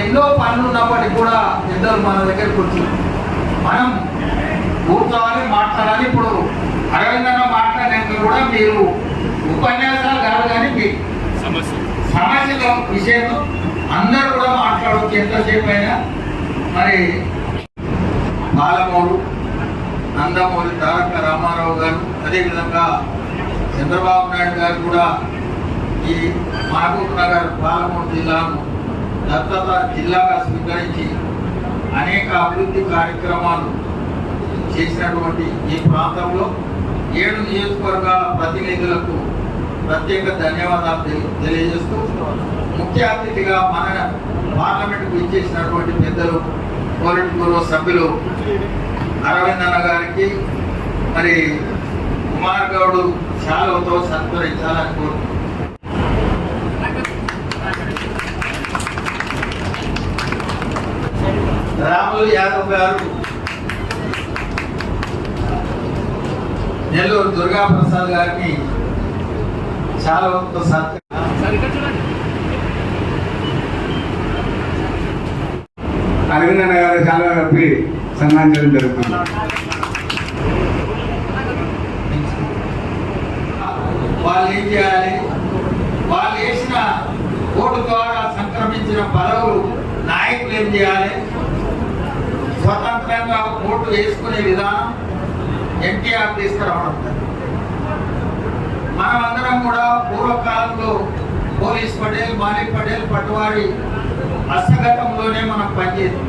ఎన్నో పనులు ఉన్నప్పటికీ కూడా పెద్దలు మన దగ్గరకు వచ్చి మనం కూర్చోవాలి, మాట్లాడాలి. ఇప్పుడు అరవిందన్న మాట్లాడినాక కూడా మీరు ఉపన్యాసాలు కాదు కానీ మీ సమస్యల విషయంలో అందరూ కూడా మాట్లాడవచ్చు ఎంతసేపు అయినా. మరి బాలమూరు, నందమూరి తారక రామారావు గారు, అదేవిధంగా చంద్రబాబు నాయుడు గారు కూడా ఈ మహబూబ్ నగర్ పాలమూరు జిల్లాను దత్తత జిల్లాగా స్వీకరించి అనేక అభివృద్ధి కార్యక్రమాలు చేసినటువంటి ఈ ప్రాంతంలో 7 నియోజకవర్గాల ప్రతినిధులకు ప్రత్యేక ధన్యవాదాలు తెలియజేస్తూ, ముఖ్య అతిథిగా మన పార్లమెంట్కు ఇచ్చేసినటువంటి పెద్దలు పోలిట్ బ్యూరో సభ్యులు అరవిందన్న గారికి మరి కుమార్ గౌడ్ శాలువతో సత్కరించాలని కోరుతున్నాను. రాములు యాదవ్ గారు, నెల్లూరు దుర్గా ప్రసాద్ గారికి శాలువతో అరవిందన్న గారు శాలువ కప్పి సన్మానించడం జరుగుతుంది. వాళ్ళు ఏం చేయాలి? వాళ్ళు వేసిన ఓటు ద్వారా సంక్రమించిన పదవులు నాయకులు ఏం చేయాలి? స్వతంత్రంగా ఓటు వేసుకునే విధానం ఎన్టీఆర్ తీసుకురావడం. మనమందరం కూడా పూర్వకాలంలో పోలీస్ పటేల్, మాలిక్ పటేల్, పట్టువారి హస్తగతంలోనే మనం పనిచేది.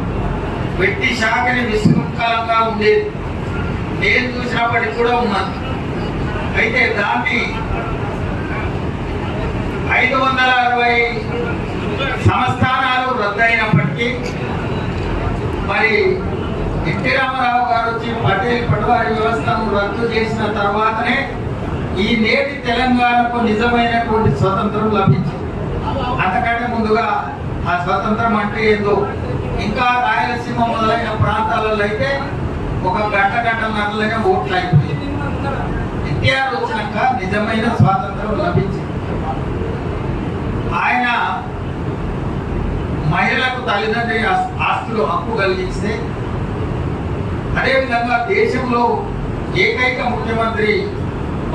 వెట్టి శాఖని విశృంఖలంగా ఉండేది. నేను చూసినప్పటికి కూడా ఉన్నాను. అయితే దాన్ని 560 సంస్థానాలు రద్దయినప్పటికీ మరి ఎన్టీ రామారావు గారు వచ్చి పటేల్ పట్టువారి వ్యవస్థను రద్దు చేసిన తర్వాతనే ఈ నేటి తెలంగాణకు నిజమైనటువంటి స్వతంత్రం లభించింది. అంతకంటే ముందుగా ఆ స్వతంత్రం అంటే ఏందో ఇంకా రాయలసీమ మొదలైన ప్రాంతాలలో అయితే ఒక గంటన్నరలోనే ఓట్లు అయిపోయింది. ఎన్టీఆర్ వచ్చినాక నిజమైన స్వాతంత్రం లభించింది. ఆయన మహిళలకు తల్లిదండ్రి ఆస్తులు హక్కు కలిగిస్తే, అదేవిధంగా దేశంలో ఏకైక ముఖ్యమంత్రి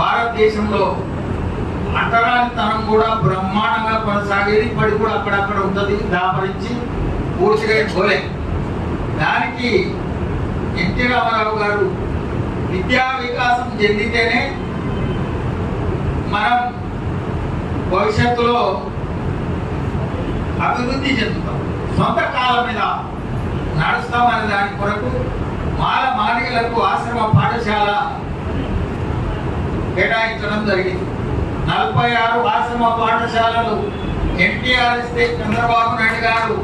భారతదేశంలో అంటరానితనం కూడా బ్రహ్మాండంగా కొనసాగేది. ఇప్పటి కూడా అక్కడక్కడ ఉంటుంది, దాపరించి పూర్తిగా పోలే. దానికి ఎన్టీ రామారావు గారు విద్యా వికాసం చెందితేనే మనం భవిష్యత్తులో అభివృద్ధి చెందుతాం, సొంత కాలం మీద నడుస్తామనే దాని కొరకు మానవులకు ఆశ్రమ పాఠశాల కేటాయించడం జరిగింది. 46 ఆశ్రమ పాఠశాలలు ఎన్టీఆర్ ఇస్తే చంద్రబాబు నాయుడు గారు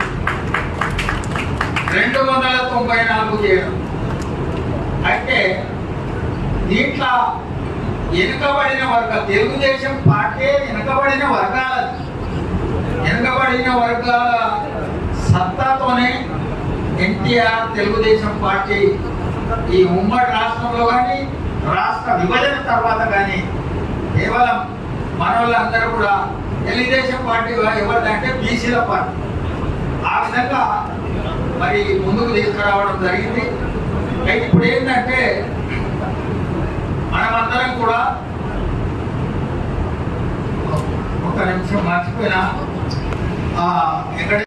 294 చేయడం. అయితే దీంట్లో వెనుకబడిన తెలుగుదేశం పార్టీ వెనుకబడిన వర్గాల సత్తాతోనే ఎన్టీఆర్ తెలుగుదేశం పార్టీ ఈ ఉమ్మడి రాష్ట్రంలో కానీ రాష్ట్ర విభజన తర్వాత కానీ కేవలం మనోళ్ళందరూ కూడా తెలుగుదేశం పార్టీ ఎవరిదంటే బీసీల పార్టీ. ఆ విధంగా మరి ముందుకు తీసుకురావడం జరిగింది. అయితే ఇప్పుడు ఏంటంటే మనమందరం కూడా ఒక నిమిషం మర్చిపోయినా ఎక్కడ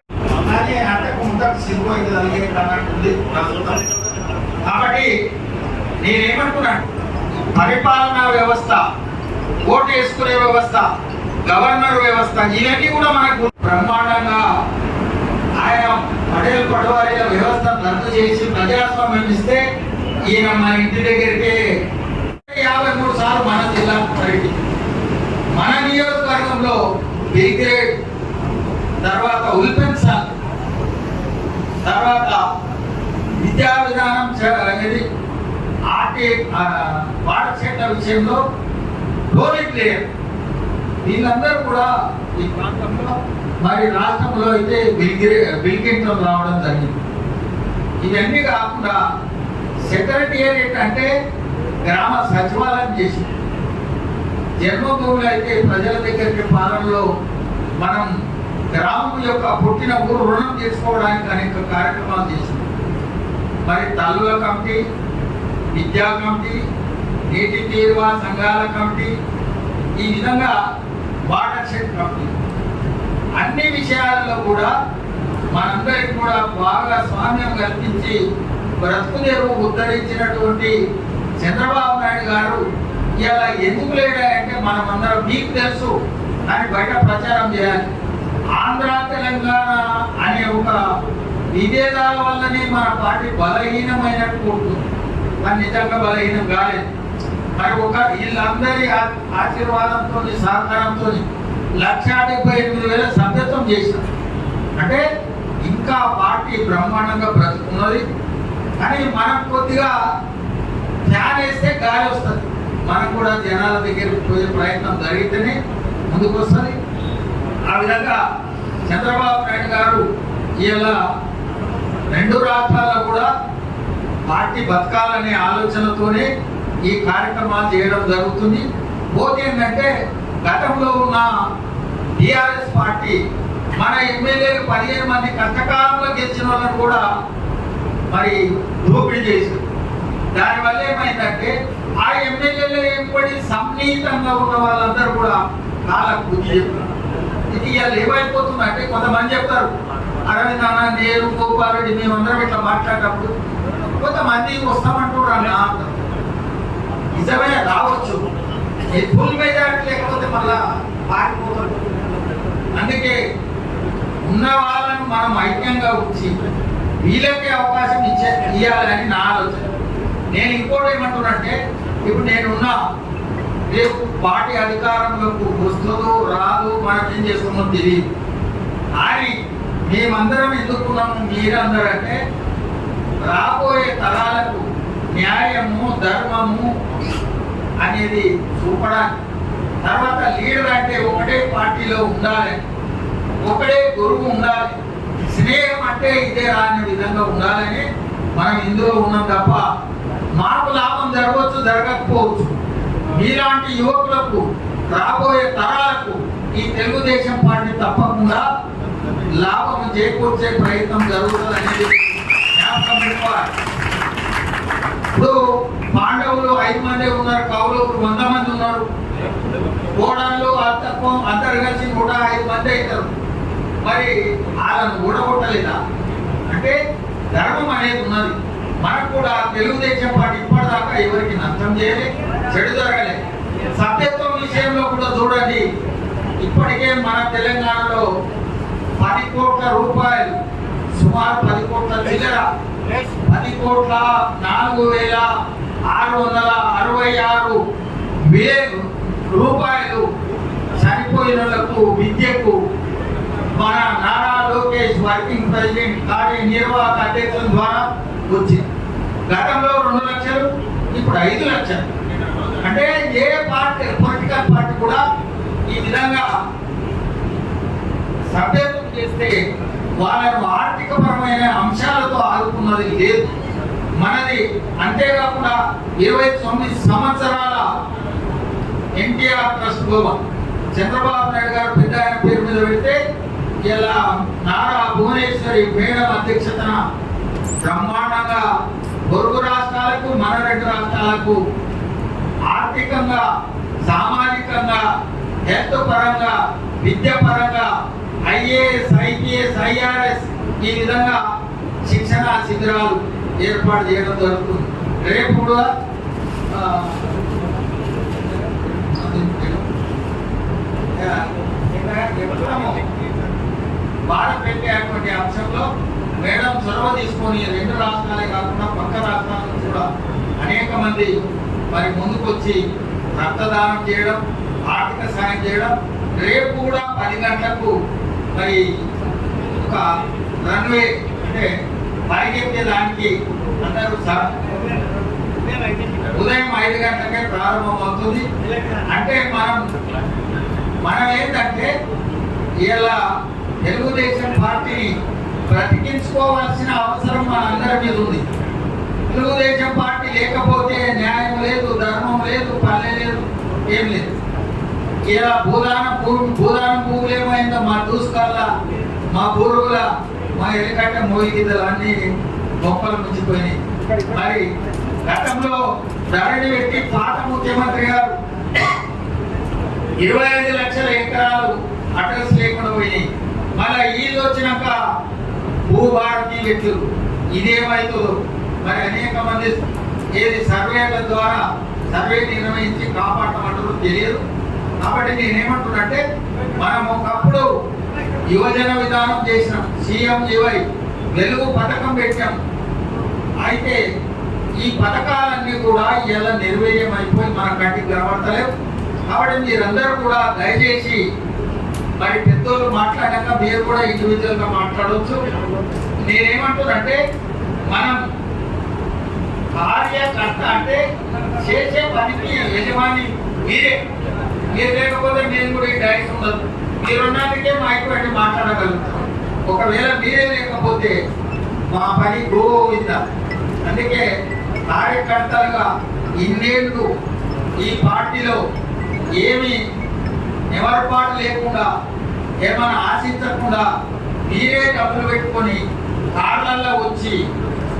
అంతకు ముందరకు సిగ్గుపోయింది అన్నట్టుంది ప్రస్తుతం. కాబట్టి నేనేమంటున్నాను, పరిపాలనా వ్యవస్థ, ఓటు వేసుకునే వ్యవస్థ, గవర్నర్ వ్యవస్థ, ఇవన్నీ కూడా మనకు బ్రహ్మాండంగా ఆయన పటేల్ పటవారీల వ్యవస్థ రద్దు చేసి ప్రజాస్వామ్యం ఇస్తే ఈయన మన ఇంటి దగ్గరికి 53 సార్లు మన జిల్లా పర్యటి, మన నియోజకవర్గంలో బిగ్రేడ్, తర్వాత ఉల్పెన్సన్, తర్వాత విద్యా విధానం అనేది పాఠశాల విషయంలో టోలిక్ లేయర్, వీళ్ళందరూ కూడా ఈ ప్రాంతంలో మరి రాష్ట్రంలో అయితే బిల్కింటం రావడం జరిగింది. ఇవన్నీ కాకుండా సెక్రటేరియట్ అంటే గ్రామ సచివాలయం చేసి జన్మభూములు అయితే ప్రజల దగ్గరికి పాలనలో మనం గ్రామం యొక్క పుట్టిన ఊరు రుణం తీసుకోవడానికి అనేక కార్యక్రమాలు చేసాం. మరి తల్లుల కమిటీ, విద్యా కమిటీ, నీటి తీరువా సంఘాల కమిటీ, ఈ విధంగా వాటర్ షెడ్ కమిటీ, అన్ని విషయాల్లో కూడా మనందరికి కూడా బాగా స్వామ్యం కల్పించి బ్రతుకు తెరువు ఉద్ధరించినటువంటి చంద్రబాబు నాయుడు గారు ఇలా ఎందుకు లేడంటే మనమందరం మీకు తెలుసు అని బయట ప్రచారం చేయాలి. ఆంధ్ర తెలంగాణ అనే ఒక విభేదాల వల్లనే మన పార్టీ బలహీనమైనట్టు ఉంటుంది. కానీ నిజంగా బలహీనం కాలేదు. మరి ఒక వీళ్ళందరి ఆశీర్వాదంతో సహకారంతో 1,78,000 సభ్యత్వం చేసినాం. అంటే ఇంకా పార్టీ బ్రహ్మాండంగా బ్రతుకున్నది. కానీ మనం కొద్దిగా ఫ్యాన్ వేస్తే గాలి వస్తుంది. మనం కూడా జనాల దగ్గరికి పోయే ప్రయత్నం జరిగితేనే ముందుకు వస్తుంది. ఆ విధంగా చంద్రబాబు నాయుడు గారు ఇలా 2 రాష్ట్రాల్లో కూడా పార్టీ బతకాలనే ఆలోచనతోనే ఈ కార్యక్రమాలు చేయడం జరుగుతుంది. పోతే ఏంటంటే గతంలో ఉన్న టీఆర్ఎస్ పార్టీ మన ఎమ్మెల్యేలు 15 మంది కష్టకాలంలో గెలిచిన వాళ్ళని కూడా మరి దోపిడీ చేశారు. దానివల్ల ఏమైందంటే ఆ ఎమ్మెల్యేలు ఏర్పడి సన్నిహితంగా ఉన్న వాళ్ళందరూ కూడా కాలకు బుద్ధి చెప్తారు. ఇది ఇవాళ ఏమైపోతుందంటే కొంతమంది చెప్తారు, అరవింద్ అన్న, నేను, గోపాలరెడ్డి మేమందరం ఇట్లా మాట్లాడేటప్పుడు కొంతమంది వస్తామంటారు అన్న. నిజమే రావచ్చు, ఫుల్ మెజారిటీ లేకపోతే మళ్ళా పారిపోతారు. అందుకే ఉన్న వాళ్ళను మనం ఐక్యంగా ఉంచి వీళ్ళకే అవకాశం ఇవ్వాలని నా ఆలోచన. నేను ఇంకోటి ఏమంటున్నంటే, ఇప్పుడు నేనున్నా రేపు పార్టీ అధికారంలోకి వస్తుందో రాదు మనం ఏం చేస్తామో తెలియదు. కానీ మేమందరం ఎందుకున్నాము మీరందరంటే రాబోయే తరాలకు న్యాయము ధర్మము అనేది చూపడానికి. తర్వాత లీడర్ అంటే ఒకటే పార్టీలో ఉండాలి, ఒకటే గురువు ఉండాలి, స్నేహం అంటే ఇదే రాని విధంగా ఉండాలని మనం ఇందులో ఉన్నాం తప్ప మాకు లాభం జరగవచ్చు జరగకపోవచ్చు. మీలాంటి యువకులకు రాబోయే తరాలకు ఈ తెలుగుదేశం పార్టీ తప్పకుండా లాభం చేకూర్చే ప్రయత్నం జరుగుతుంది అనేది జ్ఞాపకం పెట్టుకోవాలి. ఇప్పుడు పాండవులు 5 మంది ఉన్నారు, కౌరవులు 100 మంది ఉన్నారు, కోడళ్ళు అందరు కలిసి 105 మంది అవుతారు. మరి వాళ్ళను ఊడగొట్టలేదా అంటే ధర్మం అనేది ఉన్నది. మనకు కూడా తెలుగుదేశం పార్టీ ఇప్పటిదాకా ఎవరికి నష్టం చేయలే, చెడు జరగలే. సభ్యత్వం విషయంలో కూడా చూడండి, ఇప్పటికే మన తెలంగాణలో 10 కోట్ల రూపాయలు, సుమారు 10 కోట్ల చిల్లర, 10,4,666,000 రూపాయలు చనిపోయినలకు విద్యకు మన నారా లోకేష్ వర్కింగ్ ప్రెసిడెంట్ కార్యనిర్వాహక అధ్యక్షుల ద్వారా వచ్చింది. గతంలో 2 లక్షలు, ఇప్పుడు 5 లక్షలు. అంటే ఏ పార్టీ పొలిటికల్ పార్టీ కూడా ఈ విధంగా సభ్యత్వం చేస్తే వాళ్ళను ఆర్థికపరమైన అంశాలతో ఆదుకున్నది లేదు మనది. అంతేకాకుండా 29 సంవత్సరాల ఎన్టీఆర్ ట్రస్ట్ గోవా చంద్రబాబు నాయుడు గారు పెద్ద ఆయన పేరు మీద పెడితే ఇలా నారా భువనేశ్వరి మేడం అధ్యక్షతన బ్రహ్మాండంగా పొరుగు రాష్ట్రాలకు మన 2 రాష్ట్రాలకు ఆర్థికంగా, సామాజికంగా, హెల్త్ పరంగా, విద్య పరంగా, ఐఏఎస్, ఐపీఎస్, ఐఆర్ఎస్ ఈ విధంగా శిక్షణ శిబిరాలు ఏర్పాటు చేయడం జరుగుతుంది. రేపు కూడా భారత్ పెట్టేటువంటి అంశంలో మేడం చొరవ తీసుకొని 2 రాష్ట్రాలే కాకుండా పక్క రాష్ట్రాల నుంచి కూడా అనేక మంది మరి ముందుకొచ్చి రక్తదానం చేయడం, ఆర్థిక సాయం చేయడం. రేపు కూడా 10 గంటలకు మరి ఒక రన్వే అంటే పరిగెత్తే దానికి అందరూ ఉదయం 5 గంటలకే ప్రారంభమవుతుంది. అంటే మనం ఏంటంటే ఇలా తెలుగుదేశం పార్టీని బ్రతికించుకోవాల్సిన అవసరం మనందరి మీద ఉంది. తెలుగుదేశం పార్టీ లేకపోతే న్యాయం లేదు, ధర్మం లేదు, పల్లె లేదు, ఏం లేదు. ఇలా భూదానం భూములు ఏమైందో మా దూసుకల్లా మా పూర్వుల మా ఎలికట్ట మోయిగిద్దలు అన్ని గొప్పలు ముంచిపోయినాయి. మరి గతంలో ధరణి వ్యక్తి పాత ముఖ్యమంత్రి గారు 25 లక్షల ఎకరాలు అటల్స్ లేకుండా పోయినాయి. మళ్ళీ ఈది వచ్చినాక భూభారతీ వ్యక్తులు ఇదేమవుతుందో మరి అనేక మంది ఏది సర్వేల ద్వారా సర్వే నిర్వహించి కాపాడమంటారో తెలియదు. కాబట్టి నేనేమంటున్నంటే మనం ఒకప్పుడు యువజన విధానం చేసినాం, సీఎం యువై వెలుగు పథకం పెట్టాం. అయితే ఈ పథకాలన్నీ కూడా ఇలా నిర్వీర్యం అయిపోయి మన కంటికి కనబడతలేవు. కాబట్టి మీరందరూ కూడా దయచేసి మరి పెద్దోళ్ళు మాట్లాడాక మీరు కూడా ఇండివిజువల్ గా మాట్లాడవచ్చు. నేనేమంటున్నంటే మనం కార్యకర్త అంటే చేసే పనికి యజమాని మీరే. మీరు లేకపోతే మేము కూడా ఈ డైస్ ఉండదు. మీరున్నందుకే మాకు పెట్టి మాట్లాడగలుగుతాం. ఒకవేళ మీరే లేకపోతే మా పని గోవింద. అందుకే కార్యకర్తలుగా ఇన్నేళ్ళు ఈ పార్టీలో ఏమి నిమర్పాటు లేకుండా ఏమైనా ఆశించకుండా మీరే డబ్బులు పెట్టుకొని కార్లల్లో వచ్చి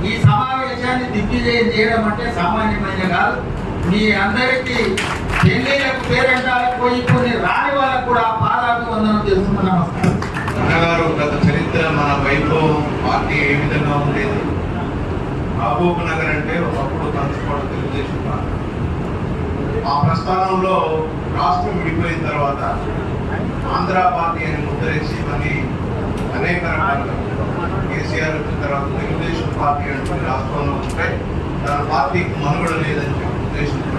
ఈ సమావేశాన్ని దిగ్విజయం చేయడం అంటే సామాన్యమైన కాదు. మీ అందరికీ పెళ్లిలకు పేరెంటాలకు పోయి కొన్ని రాని వాళ్ళకు కూడా పాదాభివందనం చేస్తున్న నమస్కారం. అన్నగారు గత చరిత్ర మన వైభవం పార్టీ ఏ విధంగా ఉండేది. మహబూబ్ నగర్ అంటే ఒకప్పుడు కంచుకోట తెలుగుదేశం పార్టీ. ఆ ప్రస్థానంలో రాష్ట్రం విడిపోయిన తర్వాత ఆంధ్ర పార్టీ అని ముద్రేసి మళ్ళీ అనేక రకాలుగా కేసీఆర్ వచ్చిన తర్వాత తెలుగుదేశం పార్టీ అంటే రాష్ట్రంలో ఉంటే తన పార్టీకి మనుగడ లేదని చెప్పి ఉద్దేశంతో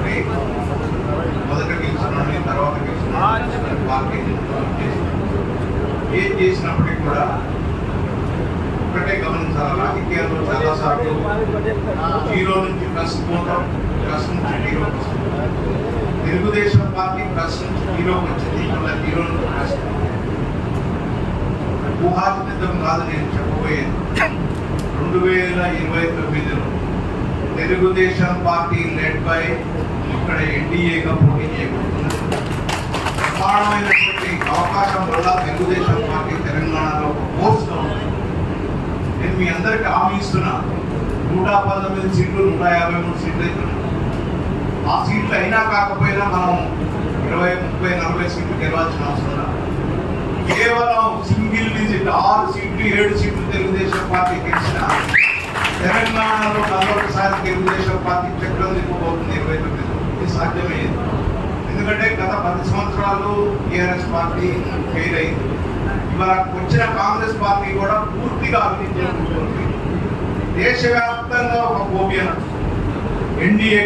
మొదట గెలిచిన తర్వాత గెలిచిన పార్టీని ఏం చేసినప్పటికీ కూడా ఒకటే గమనించాలి. రాజకీయాల్లో చాలాసార్లు జీరో నుంచి ప్లస్ పోతాం, ప్లస్ నుంచి జీరో తెలుగుదేశం పార్టీ ప్లస్ నుంచి జీరోకి వచ్చింది. మళ్ళీ జీరో నుంచి ప్లస్ ఊహాతీతం కాదు నేను చెప్పబోయేది. 2029లో తెలుగుదేశం పార్టీ లెడ్ బై ఇక్కడ ఎన్డీఏగా పోటీ చేయబోతుంది. ప్రమాణమైనటువంటి అవకాశం వల్ల తెలుగుదేశం పార్టీ తెలంగాణలో ఒక ఫోర్స్గా ఉంది. నేను మీ అందరికీ హామీ ఇస్తున్నా, 119 సీట్లు 153 సీట్లు అవుతున్నాయి. ఆ సీట్లు అయినా కాకపోయినా మనం 20, 30, 40 సీట్లు గెలవాల్సిన అవసరం లేదు. కేవలం సింగిల్ డిజిట్ 6 సీట్లు 7 సీట్లు తెలుగుదేశం పార్టీ గెలిచిన తెలంగాణలో మరొకసారి తెలుగుదేశం పార్టీ చక్రం తిప్పబోతుంది 29. ఇది సాధ్యమయ్యేది. ఎందుకంటే గత 10 సంవత్సరాలు టీఆర్ఎస్ పార్టీ ఫెయిల్ అయింది. ఇవాళ వచ్చిన కాంగ్రెస్ పార్టీ కూడా పూర్తిగా అవినీతి ఉంటుంది. దేశవ్యాప్తంగా ఒక phobia NDA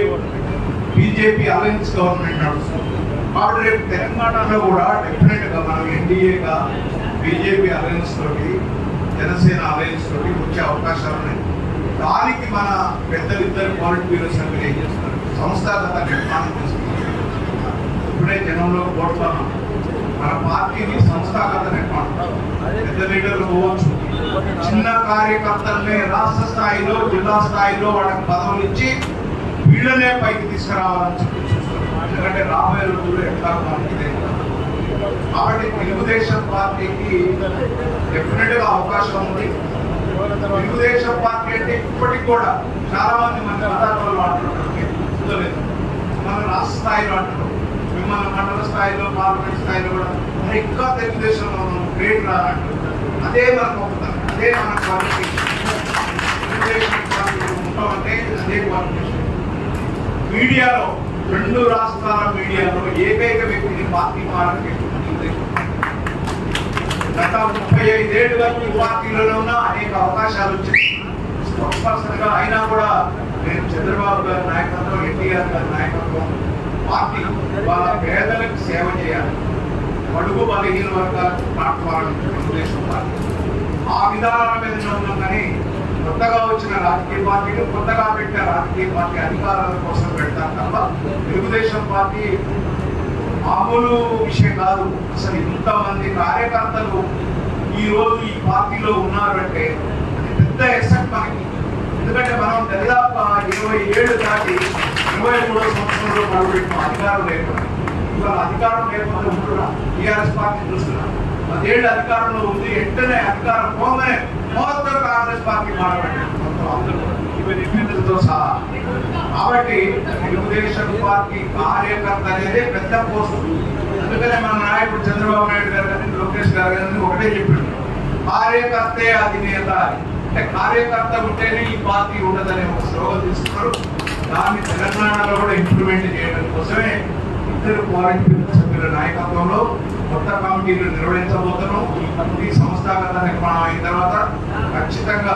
BJP alliance government నడుస్తుంది. కాబట్టి రేపు తెలంగాణలో కూడా డెఫినెట్ గా మనం ఎన్డీఏగా బీజేపీ అలయన్స్ తోటి జనసేన అలయన్స్ తోటి వచ్చే అవకాశాలు ఉన్నాయి. దానికి మన పెద్దలిద్దరు పాలిట్ బ్యూరో సభ్యులు ఏం చేస్తారు, సంస్థాగత నిర్మాణం చేస్తున్నారు. ఇప్పుడే జనంలో కోరుతున్నాం, మన పార్టీని సంస్థాగత నిర్మాణం. పెద్ద లీడర్లు పోవచ్చు, చిన్న కార్యకర్తలనే రాష్ట్ర స్థాయిలో జిల్లా స్థాయిలో వాళ్ళకి పదవులు ఇచ్చి వీళ్ళనే పైకి తీసుకురావాలని చెప్పి చూస్తారు. ఎందుకంటే రాబోయే రోజుల్లో ఎట్లా మనకి తెలియదు. కాబట్టి తెలుగుదేశం పార్టీకి డెఫినెట్ గా అవకాశం ఉంది. తెలుగుదేశం పార్టీ అంటే ఇప్పటికి కూడా చాలా మంది మన పదార్థాలు అంటున్నారు, మన రాష్ట్ర స్థాయిలో అంటున్నారు, మిమ్మల్ని మండల స్థాయిలో పార్లమెంట్ స్థాయిలో కూడా ఇంకా తెలుగుదేశంలో గ్రేట్ రానంటారు. అదే మన గొప్పతనం, అదే మన క్వాలిటీ. తెలుగుదేశం పార్టీ ఉంటామంటే అదే క్వాలిఫికేషన్. మీడియాలో 2 రాష్ట్రాల మీడియాలో ఏకైక వ్యక్తిని పార్టీ మారని గత 35 ఏళ్ళుగా ఈ పార్టీలోనే ఉన్న అనేక అవకాశాలు వచ్చాయి. స్పోక్స్ పర్సన్ గా అయినా కూడా నేను చంద్రబాబు గారి నాయకత్వం, ఎన్టీఆర్ గారి నాయకత్వం, పార్టీ వాళ్ళ పేదలకు సేవ చేయాలి, బడుగు బలహీన వర్గాలకు ప్లాట్ఫారం తెలుగుదేశం పార్టీ ఆ విధానాల మీద ఉన్నాం. కానీ కొత్తగా వచ్చిన రాజకీయ పార్టీలు, కొత్తగా పెట్టిన రాజకీయ పార్టీ అధికారాల కోసం పెడతారు తప్ప తెలుగుదేశం పార్టీ మామూలు విషయం కాదు. అసలు ఇంతమంది కార్యకర్తలు ఈ రోజు ఈ పార్టీలో ఉన్నారంటే అది పెద్ద ఎసెట్ మనకి. ఎందుకంటే మనం దాదాపు 20 ఏళ్ళు దాటి 23వ సంవత్సరంలో మొదలుపెట్టిన అధికారం లేకుండా ఇవాళ అధికారం లేకపోతే ఉంటున్నా టీఆర్ఎస్ పార్టీ చూస్తున్నా 10 ఏళ్ళు అధికారంలో ఉంది. వెంటనే అధికారం పోగానే మొత్తం కాంగ్రెస్ పార్టీ మాట్లాడారు మొత్తం అందరూ ఎమ్మెల్యేలతో సహా. కాబట్టి తెలుగుదేశం పార్టీ కార్యకర్త అనేది పెద్ద పోస్ట్. అందుకనే మన నాయకుడు చంద్రబాబు నాయుడు గారు కానీ లోకేష్ గారు కానీ ఒకటే చెప్పిండు, కార్యకర్తే అధినేత. అంటే కార్యకర్త ఉంటేనే ఈ పార్టీ ఉండదనే ఒక స్లోగన్ తీసుకున్నారు. దాన్ని తెలంగాణలో కూడా ఇంప్లిమెంట్ చేయడం కోసమే 2 పాలిట్ బ్యూరో సభ్యుల నాయకత్వంలో కొత్త కమిటీలు నిర్వహించబోతున్నాం. ఈ కమిటీ సంస్థాగత నిర్మాణం అయిన తర్వాత ఖచ్చితంగా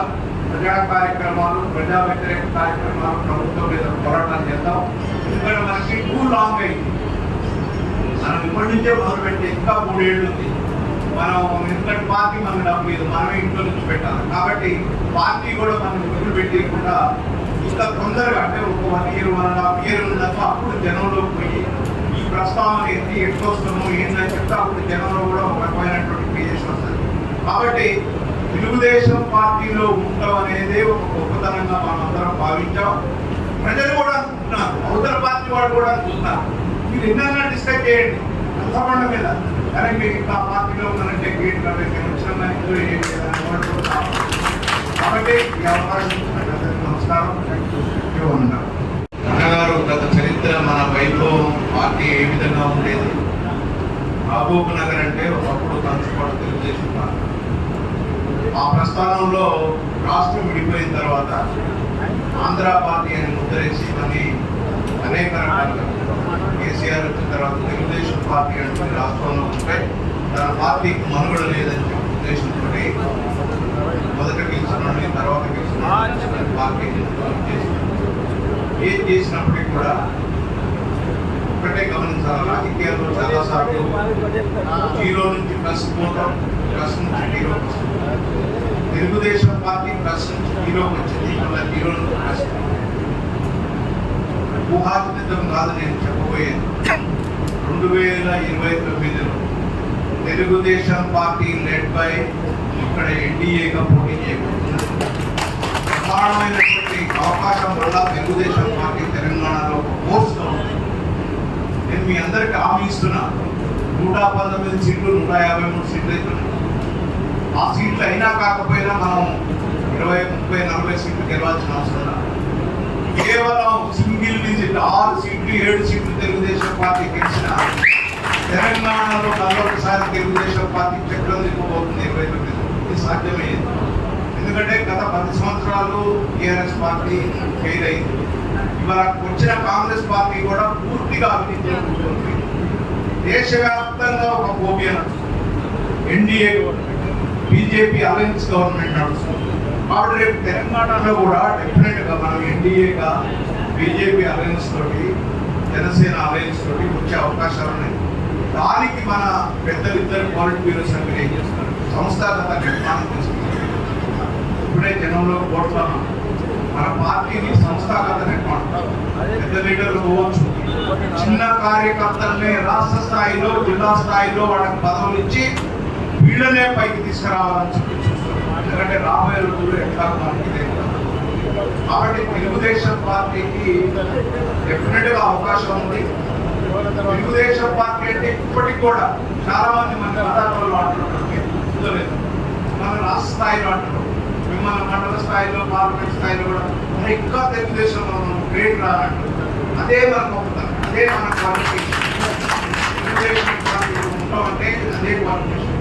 ప్రజా కార్యక్రమాలు, ప్రజా వ్యతిరేక కార్యక్రమాలు ప్రభుత్వం మీద పోరాటాలు చేద్దాం. ఎందుకంటే మనకి టూ లాంగ్ అయింది. మనం ఇప్పటి నుంచే మొదలుపెట్టి ఇంకా 3 ఏళ్ళు ఉంది. మనం ఎందుకంటే పార్టీ మనకు డబ్బు లేదు, మనమే ఇంట్లో నుంచి పెట్టాలి. కాబట్టి పార్టీ కూడా మనం వదిలిపెట్టకుండా ఇంకా తొందరగా అంటే ఒక 1 year 1.5 year ఉన్నప్పుడు అప్పుడు జనంలో పోయి ఈ ప్రస్తావన ఏంటి, ఎట్లా వస్తున్నాము ఏంటని చెప్తే అప్పుడు జనంలో కూడా ఒక రకమైనటువంటి క్రియేషన్ వస్తుంది. కాబట్టి తెలుగుదేశం పార్టీలో ఉండడం అనేది ఒక గొప్పతనంగా మనం అందరం భావించాం. ప్రజలు కూడా అనుకుంటున్నారు, అవతల పార్టీ వాళ్ళు కూడా అనుకుంటున్నారు. మీరు ఎన్నైనా డిస్కస్ చేయండి అంతమండ మీద, కానీ మీరు ఇంకా పార్టీలో ఉన్నారంటే గేట్ వచ్చిన కాబట్టి ఈ అవకాశం నమస్కారం. అన్నగారు గత చరిత్ర మన వైభవం పార్టీ ఏ విధంగా ఉండేది. మహబూబ్ నగర్ అంటే ఒకప్పుడు కంచుకోట తెలుగుదేశం పార్టీ. ఆ ప్రస్థానంలో రాష్ట్రం విడిపోయిన తర్వాత ఆంధ్ర పార్టీ అని ముద్రేసి మళ్ళీ అనేక రకాలుగా కేసీఆర్ వచ్చిన తర్వాత తెలుగుదేశం పార్టీ అంటే రాష్ట్రంలో ఉంటే తన పార్టీకి మనుగడ లేదని చెప్పి ఉద్దేశంతో మొదట గెలిచిన తర్వాత గెలిచిన పార్టీని ఏం చేసినప్పటికీ కూడా ఒకటే గమనించాలి, రాజకీయాల్లో చాలాసార్లు జీరో నుంచి ప్లస్ పోతాం, ప్లస్ నుంచి జీరోకి వస్తుంది. తెలుగుదేశం పార్టీ ప్లస్ నుంచి జీరోకి వచ్చింది, మళ్ళీ జీరో నుంచి ప్లస్. ఊహాతీతం కాదు నేను చెప్పబోయేది. 2029లో తెలుగుదేశం పార్టీ లెడ్ బై ఇక్కడ ఎన్డీఏగా పోటీ చేయబోతుంది. ప్రధానమైనటువంటి అవకాశం వల్ల తెలుగుదేశం పార్టీ తెలంగాణలో ఒక పోస్ట్గా ఉంది. నేను మీ అందరికీ హామీ ఇస్తున్నా, 119 సీట్లు 153 సీట్లు అవుతున్నాయి. ఆ సీట్లు అయినా కాకపోయినా మనం 20, 30, 40 సీట్లు గెలవాల్సిన అవసరం లేదు. కేవలం సింగిల్ డిజిట్ 6 సీట్లు 7 సీట్లు తెలుగుదేశం పార్టీ గెలిచిన తెలంగాణలో మరొకసారి తెలుగుదేశం పార్టీ చక్రం దిగిపోతుంది. 29 ఇది సాధ్యమయ్యేది. ఎందుకంటే గత 10 సంవత్సరాలు టీఆర్ఎస్ పార్టీ ఫెయిల్ అయింది. ఇవాళ వచ్చిన కాంగ్రెస్ పార్టీ కూడా పూర్తిగా అవినీతిలో కూర్చొని దేశవ్యాప్తంగా ఒక phobia NDA BJP alliance government నడుస్తుంది. కాబట్టి రేపు తెలంగాణలో కూడా డెఫినెట్గా మనం ఎన్డీఏగా బీజేపీ అలయన్స్ తోటి జనసేన అలయన్స్ తోటి వచ్చే అవకాశాలు ఉన్నాయి. దానికి మన పెద్దలిద్దరు పాలిట్ బ్యూరో సభ్యులు ఏం చేస్తున్నారు, సంస్థాగత నిర్మాణం చేస్తున్నారు. ఇప్పుడే జనంలో కోరుతున్నాం, మన పార్టీని సంస్థాగత నిర్మాణం, పెద్ద లీడర్లు పోవచ్చు, చిన్న కార్యకర్తలనే రాష్ట్ర స్థాయిలో జిల్లా స్థాయిలో వాళ్ళకి పదవులు ఇచ్చి వీళ్ళనే పైకి తీసుకురావాలని చెప్పి చూస్తున్నాం. ఎందుకంటే రాబోయే రోజుల్లో ఎట్లా మనకి తెలియదు. కాబట్టి తెలుగుదేశం పార్టీకి డెఫినెట్గా అవకాశం ఉంది. తెలుగుదేశం పార్టీ అంటే ఇప్పటికి కూడా చాలా మంది మన పదార్థాలు అంటున్నారు, మన రాష్ట్ర స్థాయిలో అంటున్నారు, మిమ్మల్ని మండల స్థాయిలో పార్లమెంట్ స్థాయిలో కూడా ఇంకా తెలుగుదేశంలో గ్రేట్ రానంటారు. అదే మన గొప్పతనం, అదే మన క్వాలిఫికేషన్. తెలుగుదేశం పార్టీలో ఉంటామంటే అదే క్వాలిఫికేషన్.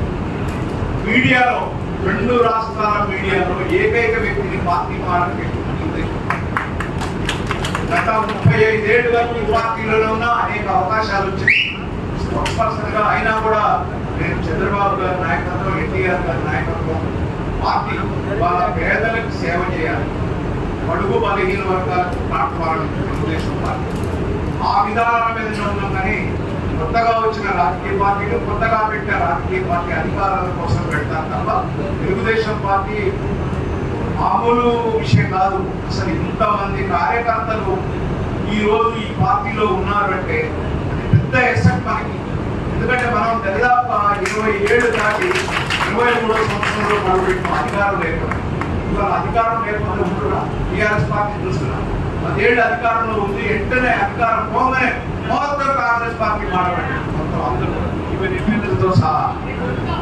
మీడియాలో 2 రాష్ట్రాల మీడియాలో ఏకైక వ్యక్తిని పార్టీ మారని గత 35 ఏళ్ళుగా ఈ పార్టీలోనే ఉన్న అనేక అవకాశాలు వచ్చాయి. స్పోర్ట్స్ పర్సన్ గా అయినా కూడా నేను చంద్రబాబు గారి నాయకత్వం, ఎన్టీఆర్ గారి నాయకత్వం, పార్టీ వాళ్ళ పేదలకు సేవ చేయాలి, బడుగు బలహీన వర్గాలకు ప్లాట్ఫారం తెలుగుదేశం పార్టీ ఆ విధానాల మీద ఉన్నాం. కానీ కొత్తగా వచ్చిన రాజకీయ పార్టీలు, కొత్తగా పెట్టిన రాజకీయ పార్టీ అధికారాల కోసం పెడతారు తప్ప తెలుగుదేశం పార్టీ మామూలు విషయం కాదు. అసలు ఇంతమంది కార్యకర్తలు ఈ రోజు ఈ పార్టీలో ఉన్నారంటే పెద్ద ఎసెట్ మనకి. ఎందుకంటే మనం దాదాపు 20 ఏళ్ళు దాటి 23వ సంవత్సరంలో మొదలుపెట్టిన అధికారం లేకుండా, ఇవాళ అధికారం లేకపోతే ఉంటున్నా టీఆర్ఎస్ పార్టీ చూస్తున్నా 10 అధికారంలో ఉంది. వెంటనే అధికారం పోగానే మొత్తం కాంగ్రెస్ పార్టీ మాట్లాడారు, మొత్తం అందరూ ఈవెన్ ఎమ్మెల్యేలతో సహా.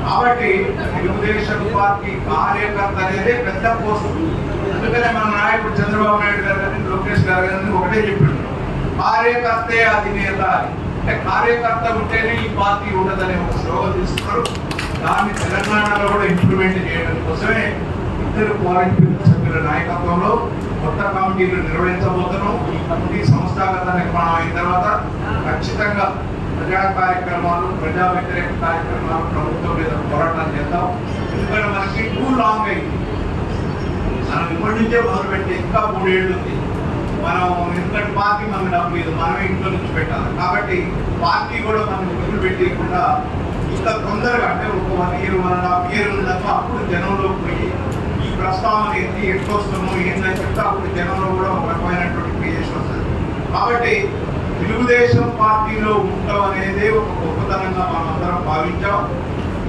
కాబట్టి తెలుగుదేశం పార్టీ కార్యకర్త అనేది పెద్ద పోస్ట్. అందుకనే మన నాయకుడు చంద్రబాబు నాయుడు గారు కానీ లోకేష్ గారు కానీ ఒకటే చెప్పాడు, కార్యకర్తే అధినేత. అంటే కార్యకర్త ఉంటేనే ఈ పార్టీ ఉండదనే ఒక స్లోగన్ తీసుకున్నారు. దాన్ని తెలంగాణలో కూడా ఇంప్లిమెంట్ చేయడం కోసమే 2 పాలిట్ బ్యూరో సభ్యుల నాయకత్వంలో కొత్త కమిటీలు నిర్వహించబోతున్నాం. ఈ కమిటీ సంస్థాగత నిర్మాణం అయిన తర్వాత ఖచ్చితంగా ప్రజా కార్యక్రమాలు, ప్రజా వ్యతిరేక కార్యక్రమాలు ప్రభుత్వం మీద పోరాటం చేద్దాం. ఎందుకంటే మనకి టూ లాంగ్ అయింది. మనం ఇప్పటి నుంచే మొదలుపెట్టి ఇంకా 3 ఏళ్ళు ఉంది. మనం ఎందుకంటే పార్టీ మనకు డబ్బు లేదు, మనమే ఇంట్లో నుంచి పెట్టాలి. కాబట్టి పార్టీ కూడా మనం వదిలిపెట్టకుండా ఇంత తొందరగా అంటే ఒక 1 year 1.5 year ఉన్నదాక అప్పుడు జనంలో పోయి ఈ ప్రస్తావన ఏంటి, ఎట్లొస్తామో ఏంటని చెప్తే అప్పుడు జనంలో కూడా ఒక రకమైనటువంటి క్రియేషన్ వస్తుంది. కాబట్టి తెలుగుదేశం పార్టీలో ఉండటం అనేది ఒక గొప్పతనంగా మనం అందరం భావించాం.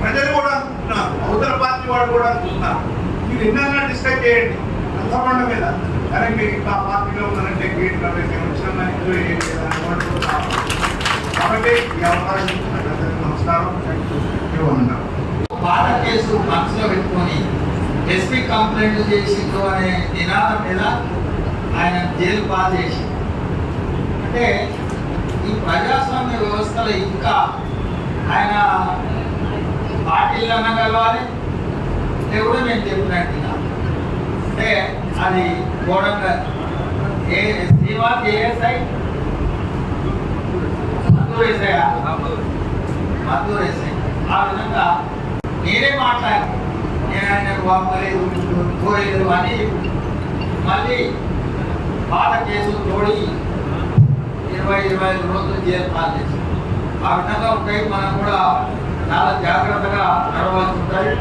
ప్రజలు కూడా అనుకుంటున్నారు, అవతల పార్టీ వాళ్ళు కూడా అనుకుంటున్నారు. మీరు ఎన్నైనా డిస్కస్ చేయండి అంతమండ మీద, కానీ మీరు ఇంకా పార్టీలో ఉన్నారంటే గేట్ కాబట్టి వచ్చిన ఏం లేదని అనుకుంటున్నాను. కాబట్టి ఈ అవకాశం ఇచ్చినట్లయితే నమస్కారం. పాత కేసు మనసులో పెట్టుకొని ఎస్పీ కంప్లైంట్ చేసిండు అనే నినాదం మీద ఆయన జైలు పాస్ చేసి, అంటే ఈ ప్రజాస్వామ్య వ్యవస్థలో ఇంకా ఆయన పార్టీలన్నా కలవాలి కూడా నేను చెప్పినట్టుగా, అంటే అది గోడంగా శ్రీనివాస్ ఏఎస్ఐ మద్దూరు వేసాయి. ఆ విధంగా నేనే మాట్లాడాను, నేను ఆయన పంపలేదు పోలేదు అని మళ్ళీ పాత కేసులు తోడి 20-25 రోజులు జైలు పాస్ చేసి ఆ విధంగా ఉంటాయి. మనం కూడా చాలా జాగ్రత్తగా నడవాల్సి ఉంటాయి.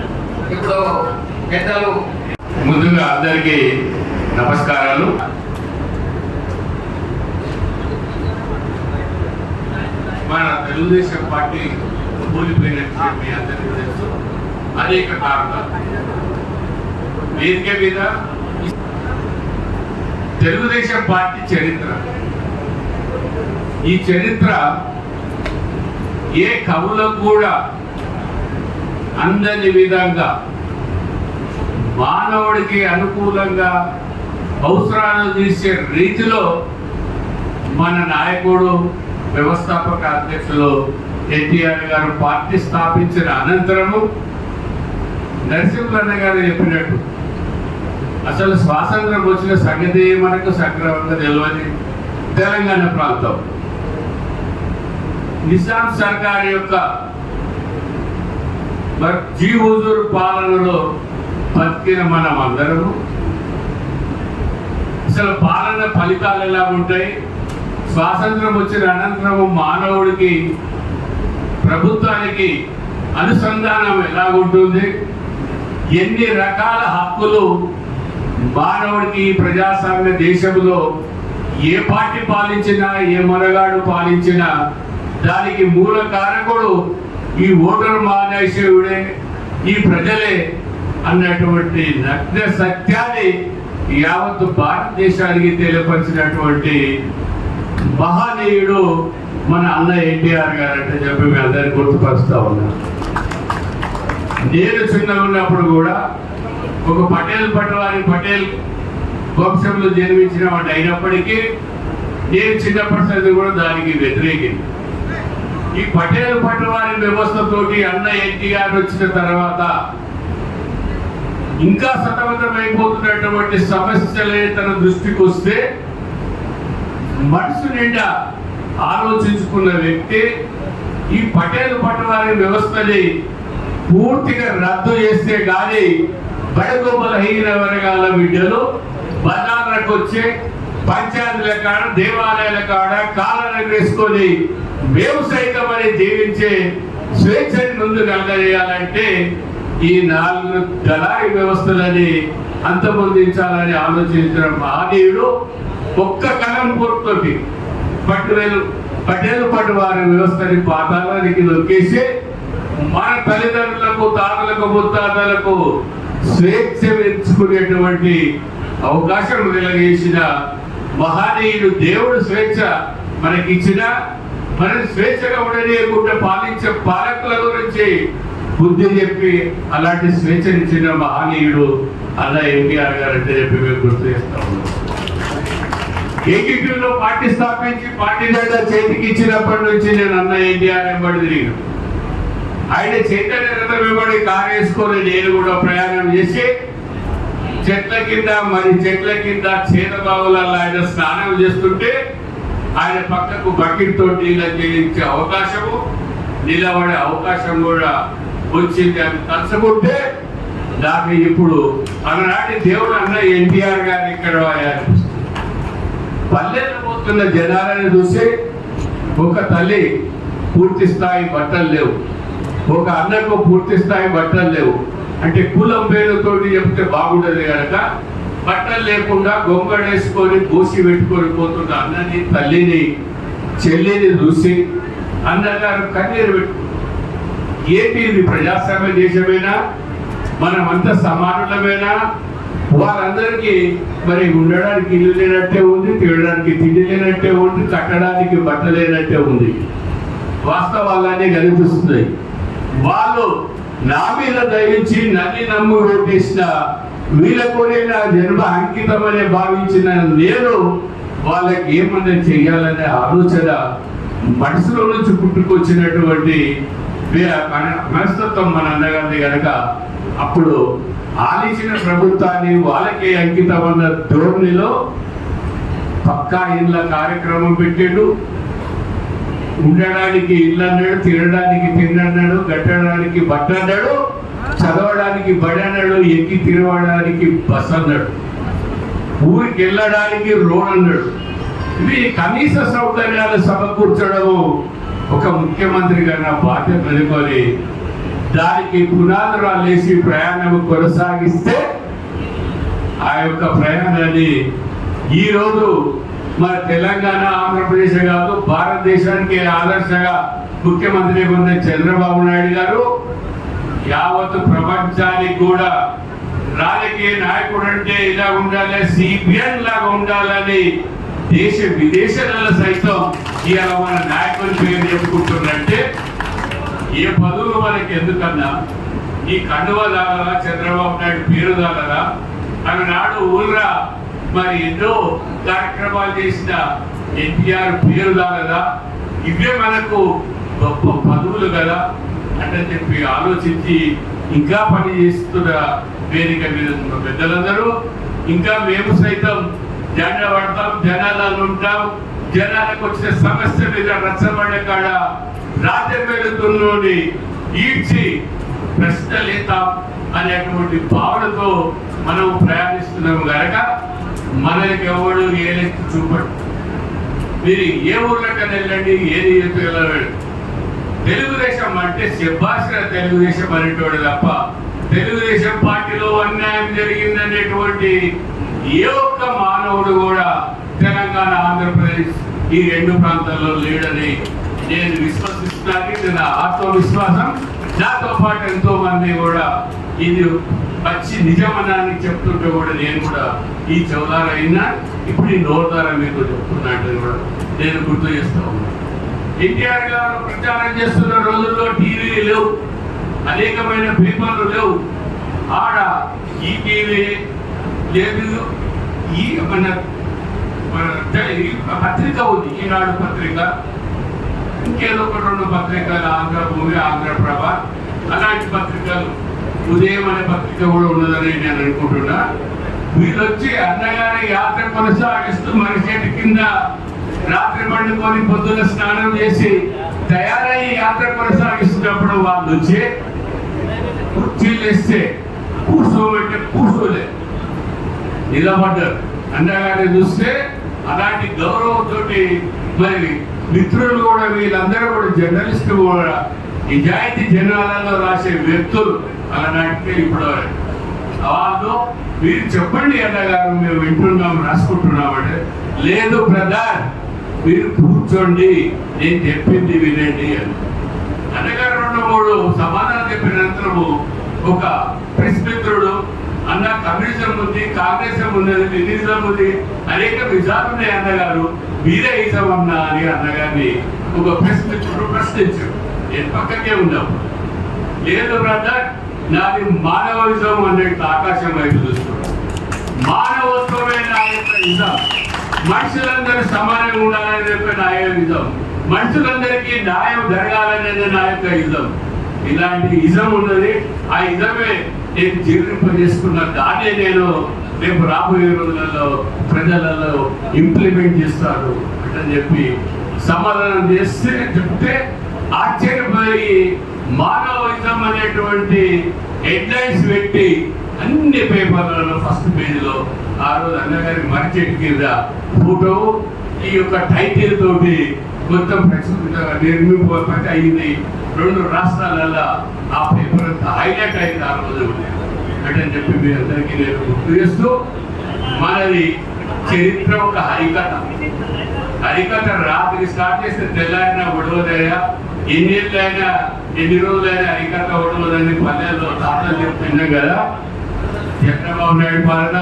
ఇప్పుడు పెద్దలు ముందుగా అందరికీ నమస్కారాలు. మన తెలుగుదేశం పార్టీ కూలిపోయినట్టు మీ అందరికీ తెలుసు. అనేక కారణాలు వేదిక మీద తెలుగుదేశం పార్టీ చరిత్ర, ఈ చరిత్ర ఏ కవులకు కూడా అందని విధంగా మానవుడికి అనుకూలంగా అవసరాలను తీసే రీతిలో మన నాయకుడు వ్యవస్థాపక అధ్యక్షులు ఎన్టీఆర్ గారు పార్టీ స్థాపించిన అనంతరము నరసింహన్న గారు చెప్పినట్టు అసలు స్వాతంత్రం వచ్చిన సంగతి మనకు సక్రమంగా తెలియని తెలంగాణ ప్రాంతం నిజాం సర్కార్ యొక్క జీ హుజూర్ పాలనలో బతికిన మనం అందరము అసలు పాలన ఫలితాలు ఎలా ఉంటాయి, స్వాతంత్రం వచ్చిన అనంతరము మానవుడికి ప్రభుత్వానికి అనుసంధానం ఎలా ఉంటుంది, ఎన్ని రకాల హక్కులు మానవుడికి ప్రజాస్వామ్య దేశంలో ఏ పార్టీ పాలించినా ఏ మనగాడు పాలించినా దానికి మూల కారకుడు ఈ ఓటరు మహాశయుడే, ఈ ప్రజలే అన్నటువంటి నగ్న సత్యాన్ని యావత్ భారతదేశానికి తెలియపరిచినటువంటి మహనీయుడు మన అన్న ఎన్టీఆర్ గారు అంటే చెప్పి మీ అందరినీ గుర్తుపరుస్తా ఉన్నా. నేను చిన్నగా ఉన్నప్పుడు కూడా ఒక పటేల్ వంశంలో జన్మించిన వాడు అయినప్పటికీ నేను చిన్నప్పటి నుంచి కూడా దానికి వ్యతిరేకింది. ఈ పటేల్ పట్టువారి వ్యవస్థతోటి అన్న ఎన్టీఆర్ వచ్చిన తర్వాత ఇంకా సతమతమైపోతున్నటువంటి సమస్యలే తన దృష్టికి వస్తే మనసు నిండా ఆలోచించుకున్న వ్యక్తి ఈ పటేల్ పట్టువారి వ్యవస్థని పూర్తిగా రద్దు చేస్తే గానీ బడుగు బలహీన వర్గాల బిడ్డలు బజార్లకు వచ్చే పంచాయతీల కాడ దేవాలయాల కాడ కాళ్ళను వేసుకొని మేము సైతం అని జీవించే స్వేచ్ఛని ముందు కలగజేయాలంటే ఈ 4 దళారీ వ్యవస్థలని అంతమొందించాలని ఆలోచించిన మహనీయుడు ఒక్క కలం పూర్తోటి పటేల్ పట్టువారి వ్యవస్థని పాతాళానికి నొక్కేసి మన తల్లిదండ్రులకు తాతలకు ముత్తాతలకు స్వేచ్ఛ పెంచుకునేటువంటి అవకాశం వెలగేసిన మహనీయుడు దేవుడు స్వేచ్ఛ మనకిచ్చిన మనం స్వేచ్ఛగా ఉండలేకుండా పాలించే పాలకుల గురించి బుద్ధి చెప్పి అలాంటి స్వేచ్ఛనిచ్చిన మహనీయుడు అన్న ఎన్టీఆర్ గారు అంటే చెప్పి మేము గుర్తు చేస్తా ఉన్నాం. ఏకీపీలో పార్టీ స్థాపించి పార్టీ జెండా చేతికి ఇచ్చినప్పటి నుంచి నేను అన్న ఎన్టీఆర్ వెంబడి తిరిగిన. ఆయన చైతన్య రథం వెంబడి కారు వేసుకొని నేను కూడా ప్రయాణం చేసి చెట్ల కింద చేతబావులలో ఆయన స్నానం చేస్తుంటే ఆయన పక్కకు బకెట్ తో నీళ్ళ చేయించే అవకాశము, నిలబడే అవకాశం కూడా వచ్చింది. అని తలుచుకుంటే నాకు ఇప్పుడు అలనాటి దేవుడు అన్న ఎన్టీఆర్ గారు ఇక్కడ అనిపిస్తుంది. పల్లెలు పోతున్న జనాలను చూసి ఒక తల్లి పూర్తి స్థాయి బట్టలు లేవు, ఒక అన్నకు పూర్తి స్థాయి బట్టలు లేవు అంటే కులం పేరుతో చెప్తే బాగుండదు కనుక బట్టలు లేకుండా గొంగడేసుకొని పూసి పెట్టుకొని పోతున్న అన్నని, తల్లిని, చెల్లిని చూసి అన్నగారు కన్నీరు పెట్టుకున్నారు. ఏంటి ఇది ప్రజాస్వామ్య దేశమేనా, మనమంతా సమానులమేనా, వారందరికీ మరి ఉండడానికి ఇల్లు లేనట్టే ఉంది, తినడానికి తిండి లేనట్టే ఉంది, కట్టడానికి బట్ట లేనట్టే ఉంది. వాస్తవాలన్నీ కనిపిస్తున్నాయి. వాళ్ళు నా మీద దయించి నన్ను నమ్ము ఓటేసిన వీళ్ళకోనే నా జన్మ అంకితమనే భావించిన నేను వాళ్ళకి ఏమన్నా చెయ్యాలనే ఆలోచన మనసులో నుంచి పుట్టుకొచ్చినటువంటి మనస్తత్వం మన అన్నగారిది కనుక అప్పుడు ఆలిచిన ప్రభుత్వాన్ని వాళ్ళకే అంకితం అన్న ధోరణిలో పక్కా ఇళ్ళ కార్యక్రమం పెట్టాడు. ఉండడానికి ఇల్లు అన్నాడు, తినడానికి తిన్నన్నాడు, కట్టడానికి బట్ట అన్నాడు, చదవడానికి బడి అన్నాడు, ఎక్కి తిరగడానికి బస్ అన్నాడు, ఊరికి వెళ్ళడానికి రోడ్ అన్నాడు. ఇవి కనీస సౌకర్యాలు సమకూర్చడము ఒక ముఖ్యమంత్రిగా నా బాధ్యత అనుకొని దానికి పునాదురాలు వేసి ప్రయాణం కొనసాగిస్తే ఆ యొక్క ప్రయాణాన్ని ఈరోజు మన తెలంగాణ, ఆంధ్రప్రదేశ్ కాదు భారతదేశానికి ఆదర్శంగా ముఖ్యమంత్రి ఉన్న చంద్రబాబు నాయుడు గారు యావత్ ప్రపంచానికి కూడా రాజకీయ నాయకుడు అంటే ఇలా ఉండాలి, సిపిఎన్ లాగా ఉండాలని దేశ విదేశాలలో సైతం ఇవాళ మన నాయకుల పేరు చెప్పుకుంటున్నట్టే ఏ పదవులు మనకి ఎందుకన్నా ఈ కండువ దాగరా, చంద్రబాబు నాయుడు పేరు దాగరా, అవి నాడు ఊర్రా మరి ఎన్నో కార్యక్రమాలు చేసిన ఎన్టీఆర్ పేరు దాగదా, ఇవే మనకు గొప్ప పదవులు కదా అంటే చెప్పి ఆలోచించి ఇంకా పని చేస్తున్న వేదిక మీద ఉన్న పెద్దలందరూ ఇంకా మేము సైతం జెండా పడతాం, జనాలలో ఉంటాం, జనాలకు వచ్చిన సమస్య మీద రచ్చబడే కాడ రాజ్యం వెళుతున్నోని ఈడ్చి ప్రశ్నలేతాం అనేటువంటి భావనతో మనం ప్రయాణిస్తున్నాము కనుక మనకి ఎవడు ఏలెత్తి చూపడు. మీరు ఏ ఊర్లకన్నా వెళ్ళండి, ఏది వెళ్ళండి, తెలుగుదేశం అంటే శభాషణ తెలుగుదేశం అనేటోడు తప్ప తెలుగుదేశం పార్టీలో అన్యాయం జరిగిందనేటువంటి ఏ ఒక్క మానవుడు కూడా తెలంగాణ, ఆంధ్రప్రదేశ్ ఈ రెండు ప్రాంతాల్లో లేడని నేను విశ్వసిస్తున్నాను. ఇది నా ఆత్మవిశ్వాసం. నాతో పాటు ఎంతో మంది కూడా ఇది వచ్చి నిజమనాన్ని చెప్తుంటే కూడా నేను కూడా ఈ చౌదార అయినా ఇప్పుడు ఈ నోరుదార మీకు చెప్తున్నట్టు కూడా నేను గుర్తు చేస్తా ఉన్నాను. ఎన్టీఆర్ గారు ప్రచారం చేస్తున్న రోజుల్లో టీవీలు లేవు, అనేకమైన పేపర్లు లేవు. ఆడ ఈ టీవీ లేదు, ఈ మన పత్రిక ఉంది, ఈనాడు పత్రిక, ఇంకేదో ఒక రెండు పత్రికలు, ఆంధ్రభూమి, ఆంధ్రప్రభ, అలాంటి పత్రికలు, ఉదయం అనే పత్రిక కూడా ఉన్నదని నేను అనుకుంటున్నా. వీళ్ళు వచ్చి అన్నగారి యాత్ర కొనసాగిస్తూ మరి చేతి కింద రాత్రి పండుకొని పొద్దున్న స్నానం చేసి తయారయ్యి యాత్ర కొనసాగిస్తున్నప్పుడు వాళ్ళు వచ్చి కుర్చీలు వేస్తే కూర్చోబెట్టే కూర్చోలే, నిలబడ్డారు. అన్నగారిని చూస్తే అలాంటి గౌరవంతో మరి మిత్రులు కూడా వీళ్ళందరూ కూడా జర్నలిస్టు కూడా నిజాయితీ జనాలలో రాసే వ్యక్తులు అలాంటి ఇప్పుడు వాళ్ళు మీరు చెప్పండి అన్నగారు మేము వింటున్నాం రాసుకుంటున్నామంటే లేదు బ్రదర్ మీరు కూర్చోండి నేను చెప్పింది వినండి అని అన్నగారు 2-3 సమాధానం చెప్పిన అనంతరము ఒక ప్రెస్ మిత్రుడు అన్న కమ్యూనిజం ఉంది, కాంగ్రెస్ ఉన్నది, లెనినిజం ఉంది, అనేక విధాలు ఉన్నాయి అన్నగారు, మీరే ఇజం అన్నా అని అన్నగారిని ఒక ప్రశ్నించారు. నేను పక్కకే ఉన్నాం. లేదు బ్రదర్, నాది మానవయిజం అనేది ఆకాశం వైపు చూస్తున్నాడు. మానవత్వమే నా యొక్క ఇజం. మనుషులందరూ సమానంగా ఉండాలని చెప్పి నా యొక్క ఇజం. మనుషులందరికీ న్యాయం జరగాలనేది నా యొక్క ఇజం. ఇలాంటి ఇజం ఉన్నది. ఆ ఇజమే నేను జీర్ణింపజేసుకున్న దాన్ని నేను రేపు రాబోయే రోజులలో ప్రజలలో ఇంప్లిమెంట్ చేస్తాను అని చెప్పి సమాధానం చెప్తే ఆశ్చర్యపోయి మానవయిజం అనేటువంటి హెడ్లైన్స్ పెట్టి అన్ని పేపర్లలో ఫస్ట్ పేజీలో ఆ రోజు అన్నగారి మర్చెట్ కింద ఫోటో ఈ యొక్క టైటిల్ తోటి మొత్తం నిర్మింపబట్టి అయింది. 2 రాష్ట్రాలలో ఆ పేపర్ అంతా హైలైట్ అయింది ఆ రోజు అంటే చెప్పి మీ అందరికీ నేను గుర్తు చేస్తూ, మనది చరిత్ర ఒక హరికథ. హరికథ రాత్రి స్టార్ట్ చేస్తే తెల్లారిన ఒడవదయ్యా, ఎన్ని రోజులైనా హరికథ ఒడవదని పల్లెల్లో తాతలు చెప్తున్నాం కదా. చంద్రబాబు నాయుడు పాలన,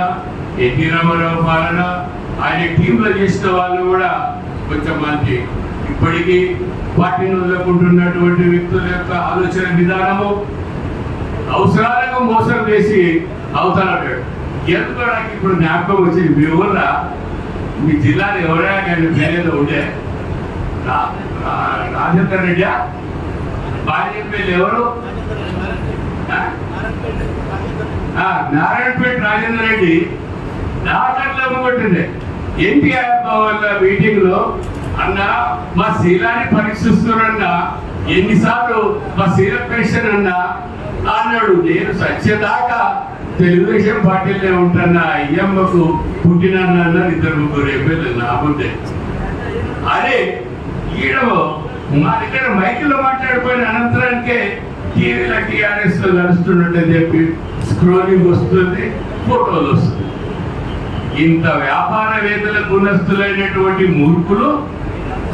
ఎన్టీ రామారావు పాలన, ఆయన టీంలో చేసిన వాళ్ళు కూడా కొంచెం మంది ఇప్పటికీ పార్టీని వదులుకుంటున్నటువంటి వ్యక్తుల యొక్క ఆలోచన విధానము అవసరాలకు మోసం చేసి అవుతాడు. ఎందుకు నాకు ఇప్పుడు జ్ఞాపకం వచ్చింది, మీ ఊర్లో మీ జిల్లాలో ఎవరైనా కానీ పేరేదో ఉండే రాజేందర్ రెడ్డి భార్య పేరు ఎవరు? నారాయణపేట రాజేందర్ రెడ్డి నాటర్లు కొట్టింది. ఎన్టీఆర్ వల్ల మీటింగ్ లో అన్న మా శీలాన్ని పరీక్షిస్తున్నారన్న, ఎన్నిసార్లు మా శీల పెన్షన్ అన్నా అన్నాడు. నేను సత్యదాకా తెలుగుదేశం పార్టీలో ఉంటున్నా, అయ్యమ్మకు పుట్టినన్న 2-3 ఎమ్మెల్యేలు నా ముందే. అదే ఈడో మా దగ్గర మైకులో మాట్లాడిపోయిన అనంతరానికే టీవీలో టీఆర్ఎస్ లో నడుస్తున్నట్టు చెప్పి స్క్రోలింగ్ వస్తుంది, ఫోటోలు వస్తుంది. ఇంత వ్యాపారవేత్తల గుణస్తులైనటువంటి మూర్ఖులు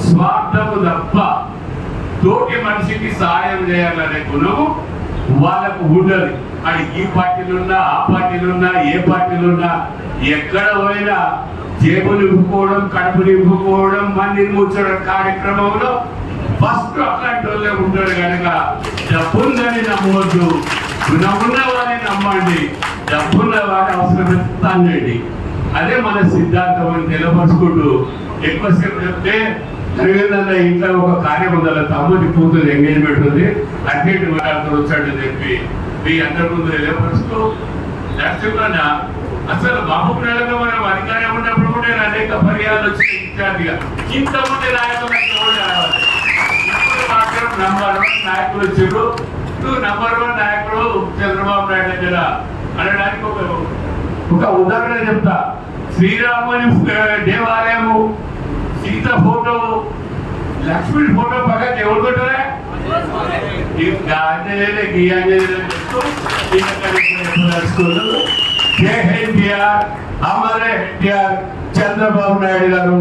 స్వార్థము తప్ప తోటి మనిషికి సాయం చేయాలనే గుణము వాళ్ళకు ఉండదు. అది ఈ పార్టీలున్నా, ఆ పార్టీలున్నా, ఏ పార్టీలున్నా, ఎక్కడ పోయినా జేబు నింపుకోవడం, కడుపు నింపుకోవడం, మందిని కూర్చోవడం కార్యక్రమంలో ఫస్ట్ అట్లాంటి వాళ్ళే ఉంటారు. కనుక డబ్బుందని నమ్మవద్దు, గుణమున్న వారిని నమ్మండి, డబ్బున్న వారి అవసరమెత్తండి. అదే మన సిద్ధాంతం అని నిలబరుచుకుంటూ ఎక్కువసేపు చెప్తే అరవిందన్న ఇంట్లో ఒక కార్యం ఉందా, తమ్ముడి కూతురు ఎంగేజ్మెంట్ ఉంది, అన్నింటి వాళ్ళతో వచ్చాడని చెప్పి మీ అందరి ముందు నిలబరుస్తూ నరసింహన్న అసలు బాబు నెలలో మనం అధికారం ఉన్నప్పుడు కూడా అనేక పర్యాలు వచ్చి ఇచ్చారుగా ఇంతమంది నాయకులు ఇప్పుడు మాత్రం నంబర్ 1 నాయకులు వచ్చారు. నువ్వు నంబర్ 1 నాయకుడు చంద్రబాబు నాయుడు దగ్గర అనడానికి ఒక ఉదాహరణ చెప్తా. శ్రీరాముని దేవాలయము, సీత ఫోటో, లక్ష్మణి ఫోటో పక్కన ఎవరు పెట్టలే? చంద్రబాబు నాయుడు గారు,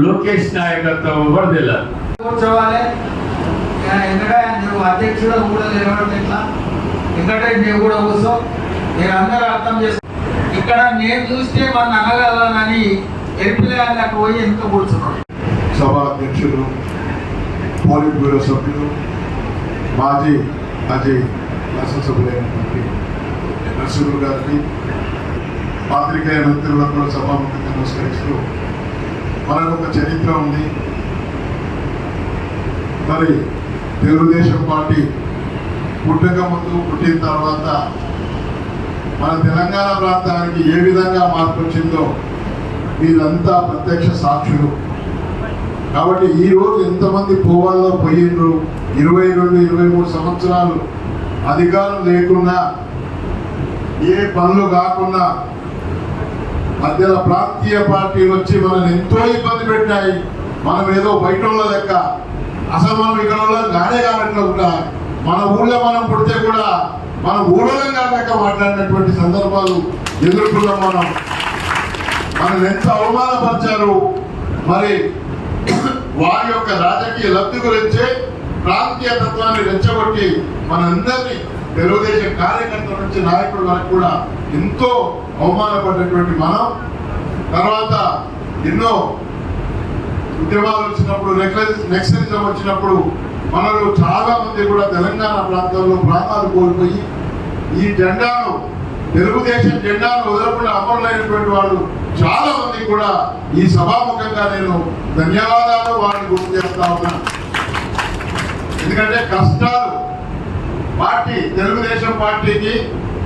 లోకేష్ నాయకత్వం కూడా కూర్చోవాలి. ఎందుకంటే నువ్వు అధ్యక్షుడు కూడా నిలబడి ఇట్లా ఎందుకంటే నువ్వు కూడా కూర్చో. మీరు అందరూ అర్థం చేసుకో. ఇక్కడ నేను చూస్తే మన అనగలనని ఎరిపిల్లకు పోయి ఎంత కూర్చున్నాడు. సభ అధ్యక్షులు, పోలిట్ బ్యూరో సభ్యులు, మాజీ శాసనసభ్యులైనటువంటి నరసింహులు గారికి, పాత్రికేయ మిత్రులకు కూడా సభాముఖంగా నమస్కరిస్తూ, మనకు ఒక చరిత్ర ఉంది. మరి తెలుగుదేశం పార్టీ పుట్టక ముందు, పుట్టిన తర్వాత మన తెలంగాణ ప్రాంతానికి ఏ విధంగా మార్పు వచ్చిందో వీరంతా ప్రత్యక్ష సాక్షులు. కాబట్టి ఈరోజు ఎంతమంది పోవాల్లో పోయిండ్రు, 22-23 సంవత్సరాలు అధికారం లేకున్నా, ఏ పనులు కాకుండా మధ్యలో ప్రాంతీయ పార్టీలు వచ్చి మనల్ని ఎంతో ఇబ్బంది పెట్టాయి. మనం ఏదో బయట లెక్క, అసలు మనం ఇక్కడ గానే కానట్లుగా, మన ఊళ్ళో మనం పుడితే కూడా మన ఊళ్ళోనే కాక మాట్లాడినటువంటి సందర్భాలు ఎదుర్కొన్నాం. మనం ఎంత అవమానపరిచారు. మరి వారి యొక్క రాజకీయ లబ్ధి గురించే ప్రాంతీయ తత్వాన్ని రెచ్చగొట్టి మనందరినీ తెలుగుదేశం కార్యకర్తల నుంచి నాయకుల వరకు కూడా ఎంతో అవమానపడ్డటువంటి మనం తర్వాత ఎన్నో ఉద్యమాలు వచ్చినప్పుడు నెక్సలిజం వచ్చినప్పుడు మనలో చాలా మంది కూడా తెలంగాణ ప్రాంతంలో ప్రాణాలు కోల్పోయి ఈ జెండాను తెలుగుదేశం జెండాను వదలకుండా అమరులైనటువంటి వాళ్ళు చాలా మంది కూడా ఈ సభాముఖంగా నేను ధన్యవాదాలు వారిని గుర్తు చేస్తా ఉన్నాను. ఎందుకంటే కష్టాలు పార్టీ తెలుగుదేశం పార్టీకి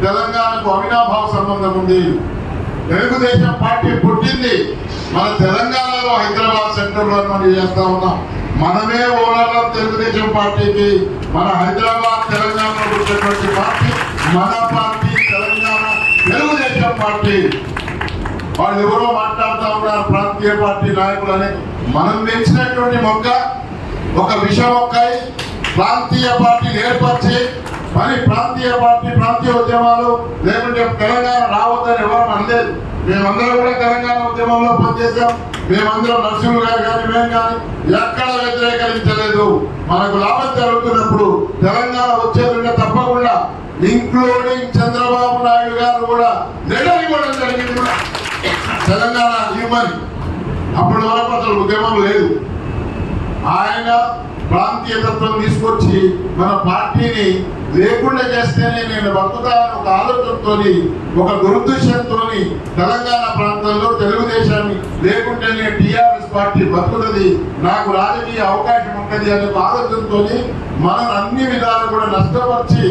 తెలంగాణకు అవినాభావ సంబంధం ఉంది. తెలుగుదేశం పార్టీ పుట్టింది మన తెలంగాణలో హైదరాబాద్ సెంటర్లో మనం చేస్తా ఉన్నాం. మనమే ఓనర్లం తెలుగుదేశం పార్టీకి. మన హైదరాబాద్ తెలంగాణలో పుట్టినటువంటి పార్టీ మన పార్టీ తెలంగాణ తెలుగుదేశం పార్టీ. వాళ్ళు ఎవరో మాట్లాడుతూ ఉన్నారు ప్రాంతీయ పార్టీ నాయకులని. మనం పెంచినటువంటి మొక్క ఒక విష మొక్కై ప్రాంతీయ పార్టీని ఏర్పరిచి మరి ప్రాంతీయ పార్టీ ప్రాంతీయ ఉద్యమాలు లేకుంటే తెలంగాణ రావద్దని ఎవరు అనలేదు. మేమందరం కూడా తెలంగాణ ఉద్యమంలో పనిచేసాం. మేమందరం నరసింహ గారు కానీ మేము కానీ ఎక్కడ వ్యతిరేకరించలేదు. మనకు లాభం జరుగుతున్నప్పుడు తెలంగాణ వచ్చేది తప్పకుండా ఇంక్లూడింగ్ చంద్రబాబు నాయుడు గారు కూడా లెటర్ ఇవ్వడం జరిగింది కూడా తెలంగాణ ఇవ్వమని. అప్పటి వరకు అసలు ఉద్యమం లేదు. ఆయన ప్రాంతీయ తత్వం తీసుకొచ్చి మన పార్టీని లేకుండా చేస్తేనే నేను బతుకుతానని ఒక ఆలోచనతో ఒక దురుద్దేశంతో తెలంగాణ ప్రాంతంలో తెలుగుదేశాన్ని లేకుంటేనే టీఆర్ఎస్ పార్టీ బతుకుతుంది, నాకు రాజకీయ అవకాశం ఉంటుంది అనే ఆలోచనతో మనం అన్ని విధాలు కూడా నష్టపరిచి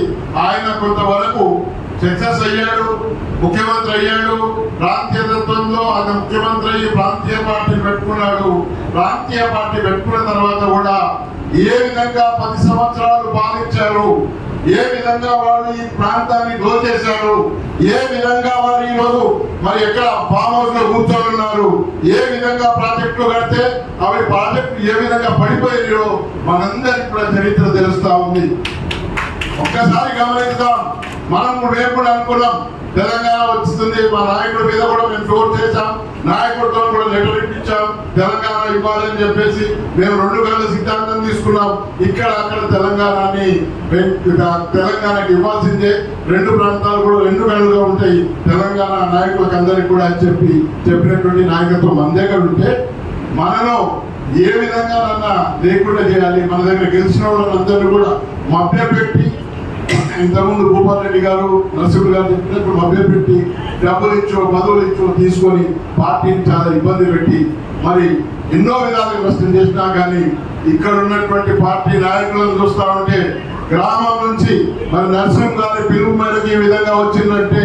ఆయన కొంతవరకు సక్సెస్ అయ్యాడు, ముఖ్యమంత్రి అయ్యాడు. ప్రాంతీయ తత్వంలో ఆయన ముఖ్యమంత్రి అయ్యి ప్రాంతీయ పార్టీని పెట్టుకున్నాడు. ప్రాంతీయ పార్టీ పెట్టుకున్న తర్వాత కూడా ఏ విధంగా 10 సంవత్సరాలు పాలించారు, ఏ విధంగా వాళ్ళు ఈ ప్రాంతాన్ని దోచేశారు, ఏ విధంగా వారు ఈరోజు మరి ఎక్కడ ఫామ్ హౌస్ లో కూర్చొని ఉన్నారు, ఏ విధంగా ప్రాజెక్టులు కడితే అవి ప్రాజెక్టు ఏ విధంగా పడిపోయాయో మనందరికి కూడా చరిత్ర తెలుస్తా ఉంది. ఒక్కసారి గమనిద్దాం. మనం రేపు కూడా అనుకున్నాం తెలంగాణ వస్తుంది, మా నాయకుడి మీద కూడా మేము జోర్ చేశాం, నాయకుడితో కూడా లెటర్ ఇప్పించాం తెలంగాణ ఇవ్వాలని చెప్పేసి. మేము 2 గంటల సిద్ధాంతం తీసుకున్నాం. ఇక్కడ అక్కడ తెలంగాణకి ఇవ్వాల్సిందే, 2 ప్రాంతాలు కూడా 2 గంటలుగా ఉంటాయి తెలంగాణ నాయకులకు అందరికి కూడా అని చెప్పినటువంటి నాయకత్వం మన దగ్గర ఉంటే మనలో ఏ విధంగా లేకుండా చేయాలి. మన దగ్గర గెలిచిన వాళ్ళందరినీ కూడా మభ్యపెట్టి, ఇంతకుముందు భూపాల్ రెడ్డి గారు నరసింహులు గారు చెప్పినప్పుడు మభ్యపెట్టి డబ్బులు ఇచ్చో పదవులు ఇచ్చో తీసుకొని పార్టీని చాలా ఇబ్బంది పెట్టి మరి ఎన్నో విధాలుగా నష్టం చేసినా కానీ ఇక్కడ ఉన్నటువంటి పార్టీ నాయకులను చూస్తా ఉంటే గ్రామం నుంచి మరి నరసింహ గారి పిలుపు మేరకు ఈ విధంగా వచ్చిందంటే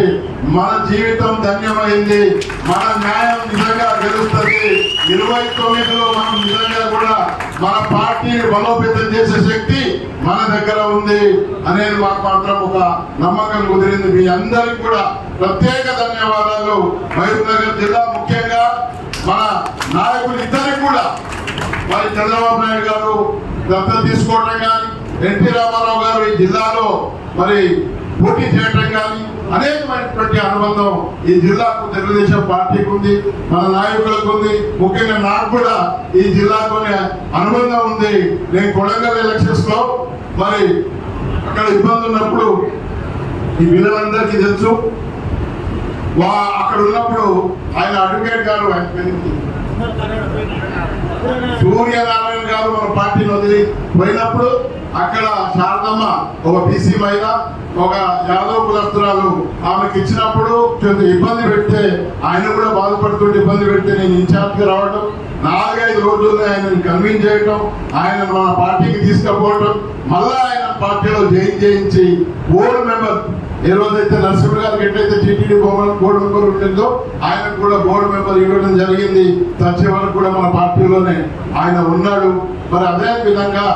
మన జీవితం ధన్యమైంది, మన న్యాయం నిజంగా గెలుస్తుంది. 29లో మనం నిజంగా కూడా మన పార్టీని బలోపేతం చేసే శక్తి మన దగ్గర ఉంది అనేది మాకు మాత్రం ఒక నమ్మకం కుదిరింది. మీ అందరికి కూడా ప్రత్యేక ధన్యవాదాలు. మహబూబ్నగర్ జిల్లా ముఖ్యంగా మన నాయకులు ఇద్దరికి కూడా మరి చంద్రబాబు నాయుడు గారు దత్తత తీసుకోవడం కానీ, ఎన్టీ రామారావు గారు ఈ జిల్లాలో మరి పోటీ చేయడం కానీ అనేకమైనటువంటి అనుబంధం ఈ జిల్లాకు తెలుగుదేశం పార్టీకి ఉంది, మన నాయకులకు ఉంది. ముఖ్యంగా నాకు కూడా ఈ జిల్లాతోనే అనుబంధం ఉంది. నేను కొడంగల్ ఎలక్షన్స్ లో మరి అక్కడ ఇబ్బంది ఉన్నప్పుడు ఈ వీళ్ళందరికీ తెలుసు. అక్కడ ఉన్నప్పుడు ఆయన అడ్వకేట్ గారు సూర్యనారాయణ గారు మన పార్టీని వదిలి పోయినప్పుడు అక్కడ శారదమ్మ ఒక బీసీ మహిళ ఒక యాదవ్ కులస్తురాలు ఆమెకి ఇచ్చినప్పుడు కొంచెం ఇబ్బంది పెడితే ఆయన కూడా బాధపడుతుంటే ఇబ్బంది పెడితే నేను ఇన్ఛార్జ్గా రావడం, 4-5 రోజుల్లో ఆయనను కన్విన్స్ చేయటం, ఆయన మన పార్టీకి తీసుకుపోవటం, మళ్ళా ఆయన పార్టీలో జాయిన్ చేయించి బోర్డు మెంబర్ ఏ రోజైతే నరసింహ గారికి ఎట్లయితే టీటీడీ బోర్డు మెంబర్ ఉంటుందో ఆయనకు కూడా బోర్డు మెంబర్ ఇవ్వడం జరిగింది. చచ్చే వరకు కూడా మన పార్టీలోనే ఆయన ఉన్నాడు. మరి అదే విధంగా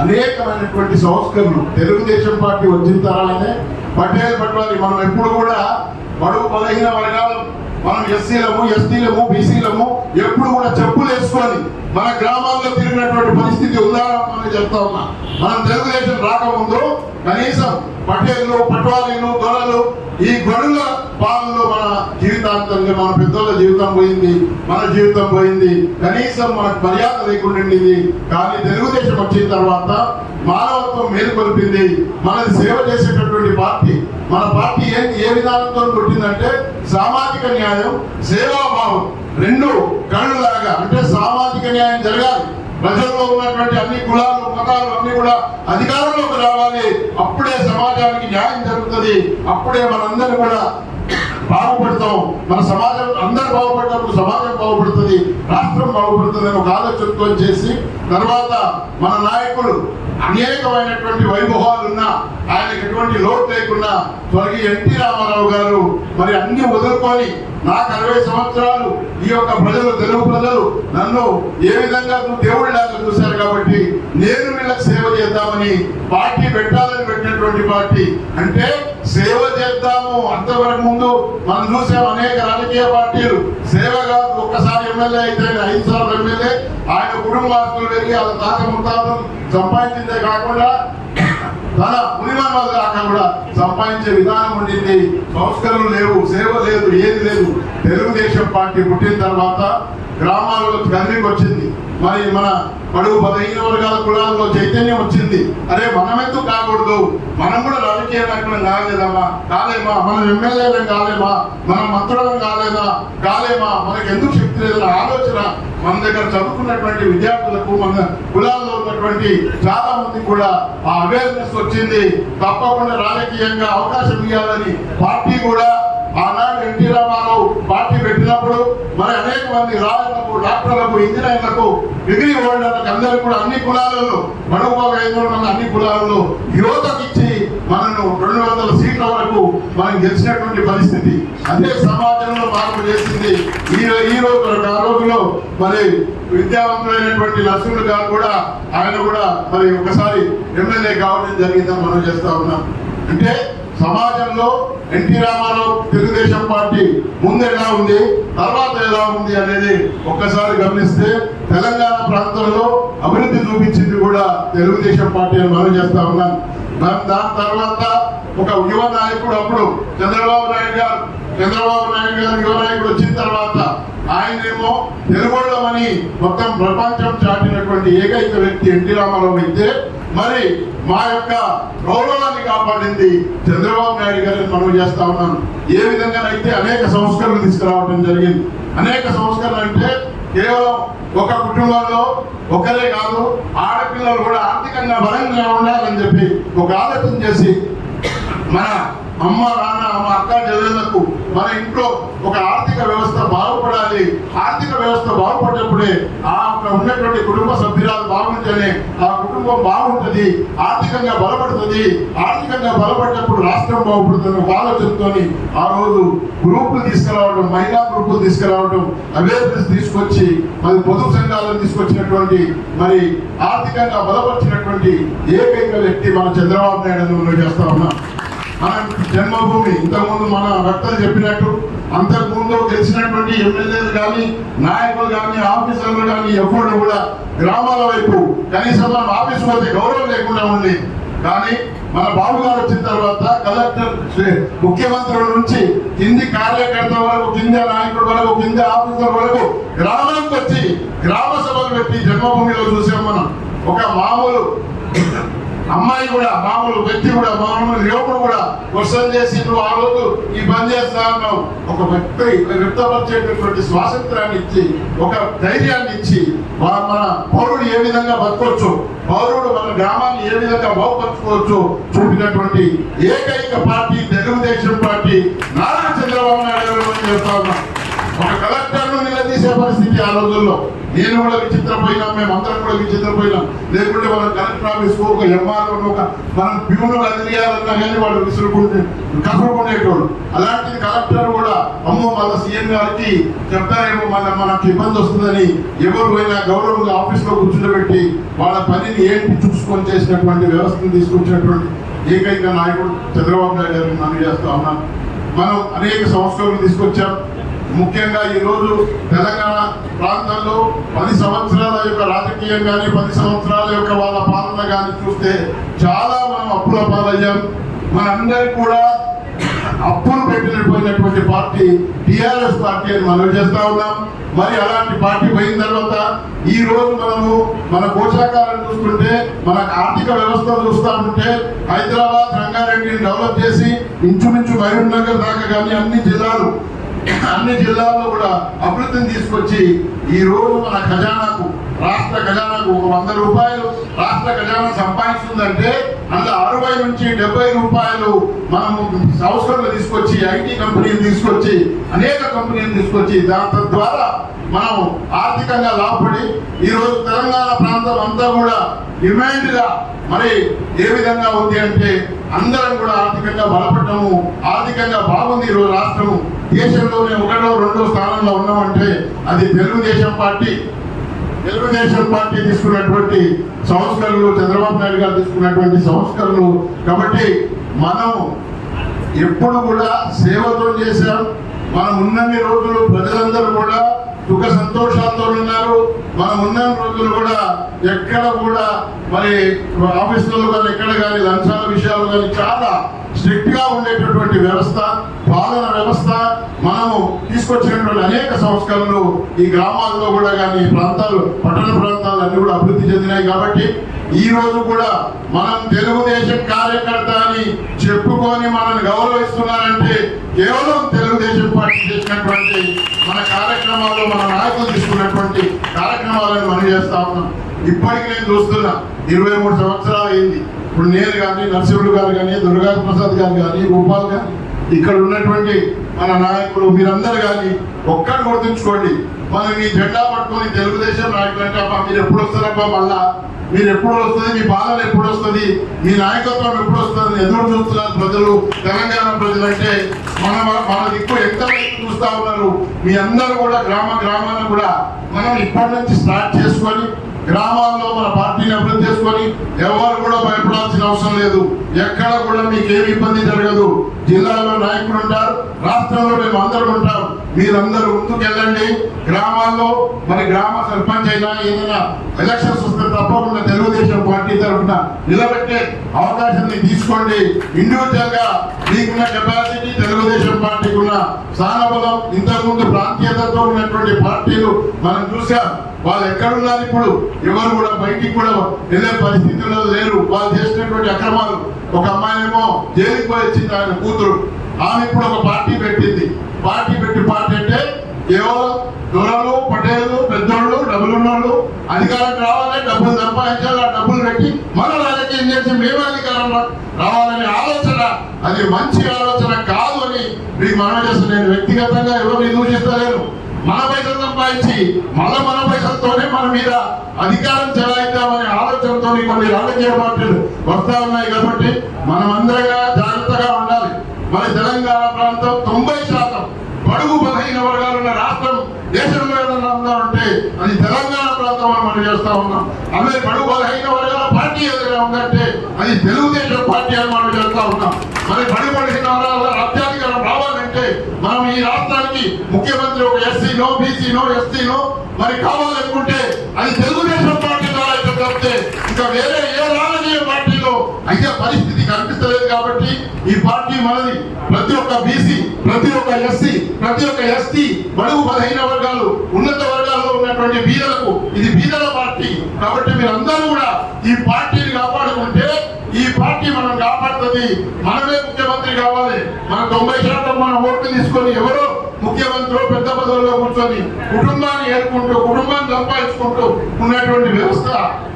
అనేకమైనటువంటి సంస్కరణలు తెలుగుదేశం పార్టీ వచ్చిన తర్వాతనే పటేల్ పట్వారి మనం ఎప్పుడు కూడా బడుగు బలహీన వర్గాలు, మనం ఎస్సీలము ఎస్టీలము బీసీలము ఎప్పుడు కూడా చెప్పులు వేసుకొని మన గ్రామాల్లో తిరిగినటువంటి పరిస్థితి ఉందా మనం చెప్తా ఉన్నా. మనం తెలుగుదేశం రాకముందు కనీసం పటేళ్ళు పట్వారీలు దొరలు ఈ గొడుల పాలనలో మన జీవితాంతంగా మన పెద్దోళ్ళ జీవితం పోయింది. మన జీవితం పోయింది, కనీసం మనకు మర్యాద లేకుండా ఉండింది. కానీ తెలుగుదేశం వచ్చిన తర్వాత మానవత్వం మేలుకొల్పింది. మనది సేవ చేసేటటువంటి పార్టీ. మన పార్టీ ఏ విధానంతో పుట్టిందంటే సామాజిక న్యాయం, సేవాభావం రెండు కళ్ళులాగా. అంటే సామాజిక న్యాయం జరగాలి, ప్రజల్లో ఉన్నటువంటి అన్ని కులాలు మతాలు అన్ని కూడా అధికారంలోకి రావాలి. అప్పుడే సమాజానికి న్యాయం జరుగుతుంది. అప్పుడే మనందరూ కూడా బాగుపడతాం. మన సమాజం అందరూ బాగుపడినప్పుడు సమాజం బాగుపడుతుంది, రాష్ట్రం బాగుపడుతుంది అని ఒక ఆలోచనతో చేసి తర్వాత మన నాయకులు అనేకమైనటువంటి వైభవాలు ఉన్నా, ఆయనకి ఎటువంటి లోటు లేకున్నా స్వర్గీయ ఎన్టీ రామారావు గారు మరి అన్ని వదులుకొని నాకు 60 సంవత్సరాలు ఈ యొక్క ప్రజలు, తెలుగు ప్రజలు నన్ను ఏ విధంగా దేవుడిలాగా చూశారు కాబట్టి నేను వీళ్ళకి సేవ చేద్దామని పార్టీ పెట్టాలని పెట్టినటువంటి పార్టీ. అంటే సేవ చేద్దాము. అంతవరకు ముందు మనం చూసాం అనేక రాజకీయ పార్టీలు సేవ కాదు, ఒక్కసారి ఎమ్మెల్యే అయితే 5 సార్లు ఎమ్మెల్యే, ఆయన కుటుంబాస్తులు పెరిగి వాళ్ళ తాత ముత్తాతలు సంపాదించిందే కాకుండా తన మునిమానవాళ్ళు దాకా కూడా సంపాదించే విధానం ఉండింది. సంస్కరణలు లేవు, సేవ లేదు, ఏది లేదు. తెలుగుదేశం పార్టీ పుట్టిన తర్వాత గ్రామాలలో కదిలికి వచ్చింది. మరి మన పడుగు 15 వర్గాల కులాల్లో చైతన్యం వచ్చింది. అరే మనం ఎందుకు కాకూడదు, మనం కూడా రాజకీయ నాయకులం కాలేమా, మనం ఎమ్మెల్యేలం కాలేమా, మనం మంత్రులం కాలేమా, మనకి ఎందుకు శక్తి లేదన్న ఆలోచన మన దగ్గర చదువుకున్నటువంటి విద్యార్థులకు, మన కులాల్లో ఉన్నటువంటి చాలా మంది కూడా ఆ అవేర్నెస్ వచ్చింది. తప్పకుండా రాజకీయంగా అవకాశం ఇవ్వాలని పార్టీ కూడా ఆనాడు ఎన్టీ రామారావు పార్టీ పెట్టినప్పుడు మరి అనేక మంది రాజులకు, డాక్టర్లకు, ఇంజనీర్లకు, డిగ్రీ హోల్డర్లకు అందరూ కూడా అన్ని కులాలలో బడుగు 500 మంది అన్ని కులాలలో యువతకు ఇచ్చి మనను 200 సీట్ల వరకు మనం గెలిచినటువంటి పరిస్థితి. అదే సమాజంలో మార్పు చేసింది. ఈ రోజు ఆ రోజులో మరి విద్యావంతులైనటువంటి నరసింహులు గారు కూడా ఆయన కూడా మరి ఒకసారి ఎమ్మెల్యే కావడం జరిగిందని మనం చేస్తా ఉన్నాం. అంటే సమాజంలో ఎన్టీ రామారావు తెలుగుదేశం పార్టీ ముందు ఎలా ఉంది, తర్వాత ఎలా ఉంది అనేది ఒక్కసారి గమనిస్తే తెలంగాణ ప్రాంతంలో అభివృద్ధి చూపించింది కూడా తెలుగుదేశం పార్టీ అని మనం చేస్తా ఉన్నాం. దాని తర్వాత ఒక యువ నాయకుడు అప్పుడు చంద్రబాబు నాయుడు గారు యువ నాయకుడు వచ్చిన తర్వాత ఆయనేమో తెలుగోళ్ళమని మొత్తం ప్రపంచం చాటినటువంటి ఏకైక వ్యక్తి ఎన్టీ రామారావు అయితే మరి మా యొక్క గౌరవాన్ని కాపాడింది చంద్రబాబు నాయుడు గారిని మనం చేస్తా ఉన్నాం. ఏ విధంగానైతే అనేక సంస్కరణలు తీసుకురావడం జరిగింది. అనేక సంస్కరణలు అంటే కేవలం ఒక కుటుంబంలో ఒకరే కాదు, ఆడపిల్లలు కూడా ఆర్థికంగా బలంగా ఉండాలని చెప్పి ఒక ఆలోచన చేసి మన అమ్మ నాన్న, మా అక్క చెల్లెళ్లకు మన ఇంట్లో ఒక ఆర్థిక వ్యవస్థ బాగుపడాలి. ఆర్థిక వ్యవస్థ బాగుపడినప్పుడే ఆ ఉన్నటువంటి కుటుంబ సభ్యురాలు బాగుంటేనే ఆ కుటుంబం బాగుంటుంది, ఆర్థికంగా బలపడుతుంది. ఆర్థికంగా బలపడినప్పుడు రాష్ట్రం బాగుపడుతుంది ఒక ఆలోచనతో ఆ రోజు గ్రూపులు తీసుకురావడం, మహిళా గ్రూపులు తీసుకురావడం, అవేర్నెస్ తీసుకొచ్చి మరి పొదుపు సంఘాలను తీసుకొచ్చినటువంటి మరి ఆర్థికంగా బలపరిచినటువంటి ఏకైక వ్యక్తి మన చంద్రబాబు నాయుడు మనం చేస్తా ఉన్నాం. మన జన్మభూమి ఇంతకుముందు మన భక్తులు చెప్పినట్టు అంతకుముందు గెలిచినటువంటి ఎమ్మెల్యేలు కానీ, నాయకులు కానీ, ఆఫీసర్లు కానీ ఎప్పుడు కూడా గ్రామాల వైపు కనీసం మనం ఆఫీసు పోతే గౌరవం లేకుండా ఉంది. కానీ మన బాబు గారు వచ్చిన తర్వాత కలెక్టర్, ముఖ్యమంత్రుల నుంచి కింది కార్యకర్త వరకు, కింద నాయకుడు వరకు, కింద ఆఫీసర్ వరకు గ్రామానికి వచ్చి గ్రామ సభలు పెట్టి జన్మభూమిలో చూసాం మనం. ఒక మామూలు అమ్మాయి కూడా, మామూలు వ్యక్తి కూడా, మామూలు యువకుడు కూడా క్వశ్చన్ చేసి నువ్వు ఆ రోజు ఈ పని చేస్తా ఉన్నావు ఒక వ్యక్తి వ్యక్తపరిచేటటువంటి స్వాతంత్రాన్ని ఇచ్చి, ఒక ధైర్యాన్ని ఇచ్చి మన పౌరుడు ఏ విధంగా బతకొచ్చు, పౌరుడు మన గ్రామాన్ని ఏ విధంగా బాగుపరచుకోవచ్చు చూపినటువంటి ఏకైక పార్టీ తెలుగుదేశం పార్టీ. నారా చంద్రబాబు నాయుడు గారు చేస్తా ఉన్నాం. ఒక కలెక్టర్ను నిలదీసే పరిస్థితి ఆ రోజుల్లో. నేను కూడా విచిత్రపోయినాం, మేము అందరం కూడా విచిత్రపోయినాం. లేకుంటే మనం కలెక్టర్ ఆఫీస్కు ఒక ఎంఆర్ఓ ఒక మనం ప్యూన్గా తిరిగాలన్నా కానీ వాళ్ళు కసురుకునేటోళ్ళు. అలాంటిది కలెక్టర్ కూడా అమ్మో మళ్ళీ సీఎం గారికి చెప్తారేమో మళ్ళీ మనకు ఇబ్బంది వస్తుందని ఎవరు పోయినా గౌరవంగా ఆఫీస్లో కూర్చుండబెట్టి వాళ్ళ పనిని ఏంటి చూసుకొని చేసినటువంటి వ్యవస్థను తీసుకొచ్చినటువంటి ఏకైక నాయకుడు చంద్రబాబు నాయుడు గారిని మనం చేస్తా ఉన్నాం. మనం అనేక సంస్కరణలు తీసుకొచ్చాం. ముఖ్యంగా ఈరోజు తెలంగాణ ప్రాంతంలో 10 సంవత్సరాల యొక్క రాజకీయం కానీ, 10 సంవత్సరాల యొక్క వాళ్ళ పాలన కానీ చూస్తే చాలా మనం అప్పుల పాలయ్యాం. మనందరికీ కూడా అప్పులు పెట్టినటువంటి పార్టీ టిఆర్ఎస్ పార్టీ అని మనం చేస్తా ఉన్నాం. మరి అలాంటి పార్టీ పోయిన తర్వాత ఈ రోజు మనము మన కోశాగారం చూసుకుంటే, మన ఆర్థిక వ్యవస్థ చూస్తూ ఉంటే, హైదరాబాద్ రంగారెడ్డిని డెవలప్ చేసి ఇంచుమించు మహబూబ్ నగర్ దాకా కానీ అన్ని జిల్లాల్లో కూడా అభివృద్ధిని తీసుకొచ్చి ఈ రోజు మన ఖజానాకు, రాష్ట్ర ఖజానాకు ఒక 100 రూపాయలు రాష్ట్ర ఖజానా సంపాదిస్తుందంటే అందులో 60 నుంచి 70 రూపాయలు మనము సంస్థలు తీసుకొచ్చి, ఐటీ కంపెనీలు తీసుకొచ్చి, అనేక కంపెనీలు తీసుకొచ్చి దాని ద్వారా మనం ఆర్థికంగా లాభపడి ఈ రోజు తెలంగాణ ప్రాంతం అంతా కూడా డిమాండ్ గా మరి ఏ విధంగా ఉంది అంటే అందరం కూడా ఆర్థికంగా బలపడము, ఆర్థికంగా బాగుంది. ఈ రోజు రాష్ట్రము దేశంలోనే 1వ 2వ స్థానంలో ఉన్నామంటే అది తెలుగుదేశం పార్టీ తీసుకున్నటువంటి సంస్కరణలు, చంద్రబాబు నాయుడు గారు తీసుకున్నటువంటి సంస్కరణలు. కాబట్టి మనం ఎప్పుడు కూడా సేవతో చేశాం. మనం ఉన్నన్ని రోజులు ప్రజలందరూ కూడా సుఖ సంతోషాలతో ఉన్నారు. మనం ఉన్న రోజులు కూడా ఎక్కడ కూడా మరి ఆఫీసులలో కానీ ఎక్కడ కానీ లంచాల విషయాలు కానీ చాలా స్ట్రిక్ట్ గా ఉండేటటువంటి వ్యవస్థ, పాలన వ్యవస్థ. మనము తీసుకొచ్చినటువంటి అనేక సంస్కరణలు ఈ గ్రామాల్లో కూడా కానీ ప్రాంతాలు, పట్టణ ప్రాంతాలు అన్ని కూడా అభివృద్ధి చెందినాయి. కాబట్టి ఈ రోజు కూడా మనం తెలుగుదేశం కార్యకర్త అని చెప్పుకొని మనల్ని గౌరవిస్తున్నారంటే కేవలం తెలుగుదేశం పార్టీ చేసినటువంటి మన కార్యక్రమాలు, మన నాయకులు తీసుకున్నటువంటి కార్యక్రమాలను మనం చేస్తా ఉన్నాం. ఇప్పటికి నేను చూస్తున్నా 23 సంవత్సరాలు అయింది. ఇప్పుడు నేను కానీ, నరసింహుడు గారు కానీ, దుర్గా ప్రసాద్ గారు కానీ, గోపాల్ గారు, ఇక్కడ ఉన్నటువంటి మన నాయకులు మీరందరూ కానీ ఒక్కటి గుర్తుంచుకోండి. మనం ఈ జెండా పట్టుకొని తెలుగుదేశం నాయకులు అంటే అబ్బా మీరు ఎప్పుడు వస్తారబ్బా, మళ్ళా మీరు ఎప్పుడు వస్తుంది, మీ పాలన ఎప్పుడు వస్తుంది, మీ నాయకత్వం ఎప్పుడు వస్తుంది ఎదురు చూస్తున్నారు ప్రజలు, తెలంగాణ ప్రజలు. అంటే మన దిక్కు ఎంత చూస్తా ఉన్నారు. మీ అందరూ కూడా గ్రామాలను కూడా మనం ఇప్పటి నుంచి స్టార్ట్ చేసుకొని గ్రామాల్లో మన పార్టీని అభివృద్ధి చేసుకొని ఎవరు కూడా భయపడాల్సిన అవసరం లేదు. ఎక్కడ కూడా మీకు ఏమి ఇబ్బంది జరగదు. జిల్లాలో నాయకులు ఉంటారు, రాష్ట్రంలో మేము అందరం ఉంటాం. మీరందరూ ముందుకు వెళ్ళండి. గ్రామాల్లో మరి గ్రామ సర్పంచ్ అయినా ఏదైనా ఎలక్షన్స్ వస్తే తప్పకుండా తెలుగుదేశం పార్టీ తరఫున నిలబెట్టే అవకాశాన్ని తీసుకోండి. ఇండివిజువల్ గా మీకున్న కెపాసిటీ, తెలుగుదేశం పార్టీకి ఉన్న స్థానబలం, ఇంతకుముందు ప్రాంతీయతతో ఉన్నటువంటి పార్టీలు మనం చూసాం. వాళ్ళు ఎక్కడున్నారు ఇప్పుడు? ఎవరు కూడా బయటికి కూడా వెళ్ళే పరిస్థితుల్లో లేరు. వాళ్ళు చేసినటువంటి అక్రమాలు. ఒక అమ్మాయినేమో జైలుకి పోయి వచ్చింది ఆయన కూతురు. ఆమె ఇప్పుడు ఒక పార్టీ పెట్టింది. పార్టీ అంటే కేవలం దొరలు, పటేళ్ళు, పెద్దోళ్ళు, డబ్బులున్నోళ్ళు అధికారం రావాలి, డబ్బులు సంపాదించాలి, ఆ డబ్బులు పెట్టి మన రాజకీయం చేసి మేమే అధికారంలో రావాలనే ఆలోచన, అది మంచి ఆలోచన కాదు అని మీకు మనం చేస్తాను. నేను వ్యక్తిగతంగా ఎవరిని దూషిస్తలేను. మన పైసలు సంపాదించి మళ్ళా మన పైసలతోనే మన మీద అధికారం చెలాయిద్దామనే ఆలోచనతో కొన్ని రాజకీయ పార్టీలు వస్తా ఉన్నాయి. కాబట్టి మనం అందరంగా జాగ్రత్తగా ఉండాలి. మన తెలంగాణ ప్రాంతం 90% బడుగు బలహీన వర్గాలు ఉన్న రాష్ట్రం దేశంలో ఏదైనా ఉందా అంటే అది తెలంగాణ ప్రాంతం అని మనం చేస్తా ఉన్నాం. అదే బడుగు బలహీన వర్గాల పార్టీ ఏదైనా ఉందంటే అది తెలుగుదేశం పార్టీ అని మనం చేస్తా ఉన్నాం. మరి బడుగు బలహీన వర్గాల రాజ్యాధికారం రావాలంటే మనం ఈ రాష్ట్రానికి ముఖ్యమంత్రి ఒక ఎస్సీనో, బీసీనో, ఎస్టీనో మరి కావాలనుకుంటే అది తెలుగుదేశం పార్టీ ద్వారా అయితే తప్పితే ఇంకా వేరే ఏ రాజకీయ పార్టీలో అయ్యే పరిస్థితి కనిపిస్తలేదు. కాబట్టి ఈ పార్టీ మనది. ప్రతి ఒక్క బీసీ, ప్రతి ఒక్క ఎస్సీ, ప్రతి ఒక్క ఎస్టీ, బడుగు బలహీన వర్గాలు, ఉన్నత వర్గాల్లో ఉన్నటువంటి బీదలకు ఇది బీదల పార్టీ. కాబట్టి మీరందరూ కూడా ఈ పార్టీని కాపాడుకుంటే ఈ పార్టీ మనం కాపాడుతుంది. మనమే ముఖ్యమంత్రి కావాలి. మన 90% మన ఓట్లు తీసుకొని ఎవరో ముఖ్యమంత్రి పెద్ద పదవుల్లో కూర్చొని కుటుంబాన్ని ఏర్కుంటూ, కుటుంబాన్ని సంపాదించుకుంటూ ఉన్నటువంటి వ్యవస్థ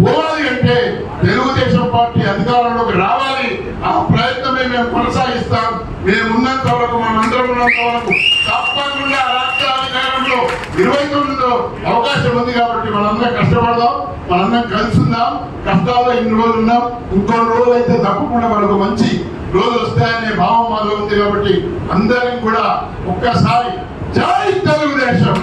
పోవాలి అంటే తెలుగుదేశం పార్టీ అధికారంలోకి రావాలి. ఆ ప్రయత్నమే మేము కొనసాగిస్తాం. మేము ఉన్నంత వరకు, మనందరం ఉన్నంత వరకు తప్పకుండా రాష్ట్రాధికారంలో 29లో అవకాశం ఉంది. కాబట్టి మనందరం కష్టపడదాం, మనందరం కలిసి ఉందాం. కష్టాల్లో ఇన్ని రోజులు ఉన్నాం, ఇంకొన్ని రోజులు అయితే తప్పకుండా మనకు మంచి రోజులు వస్తాయనే భావం మాలో ఉంది. కాబట్టి అందరం కూడా ఒక్కసారి జై తెలుగుదేశం.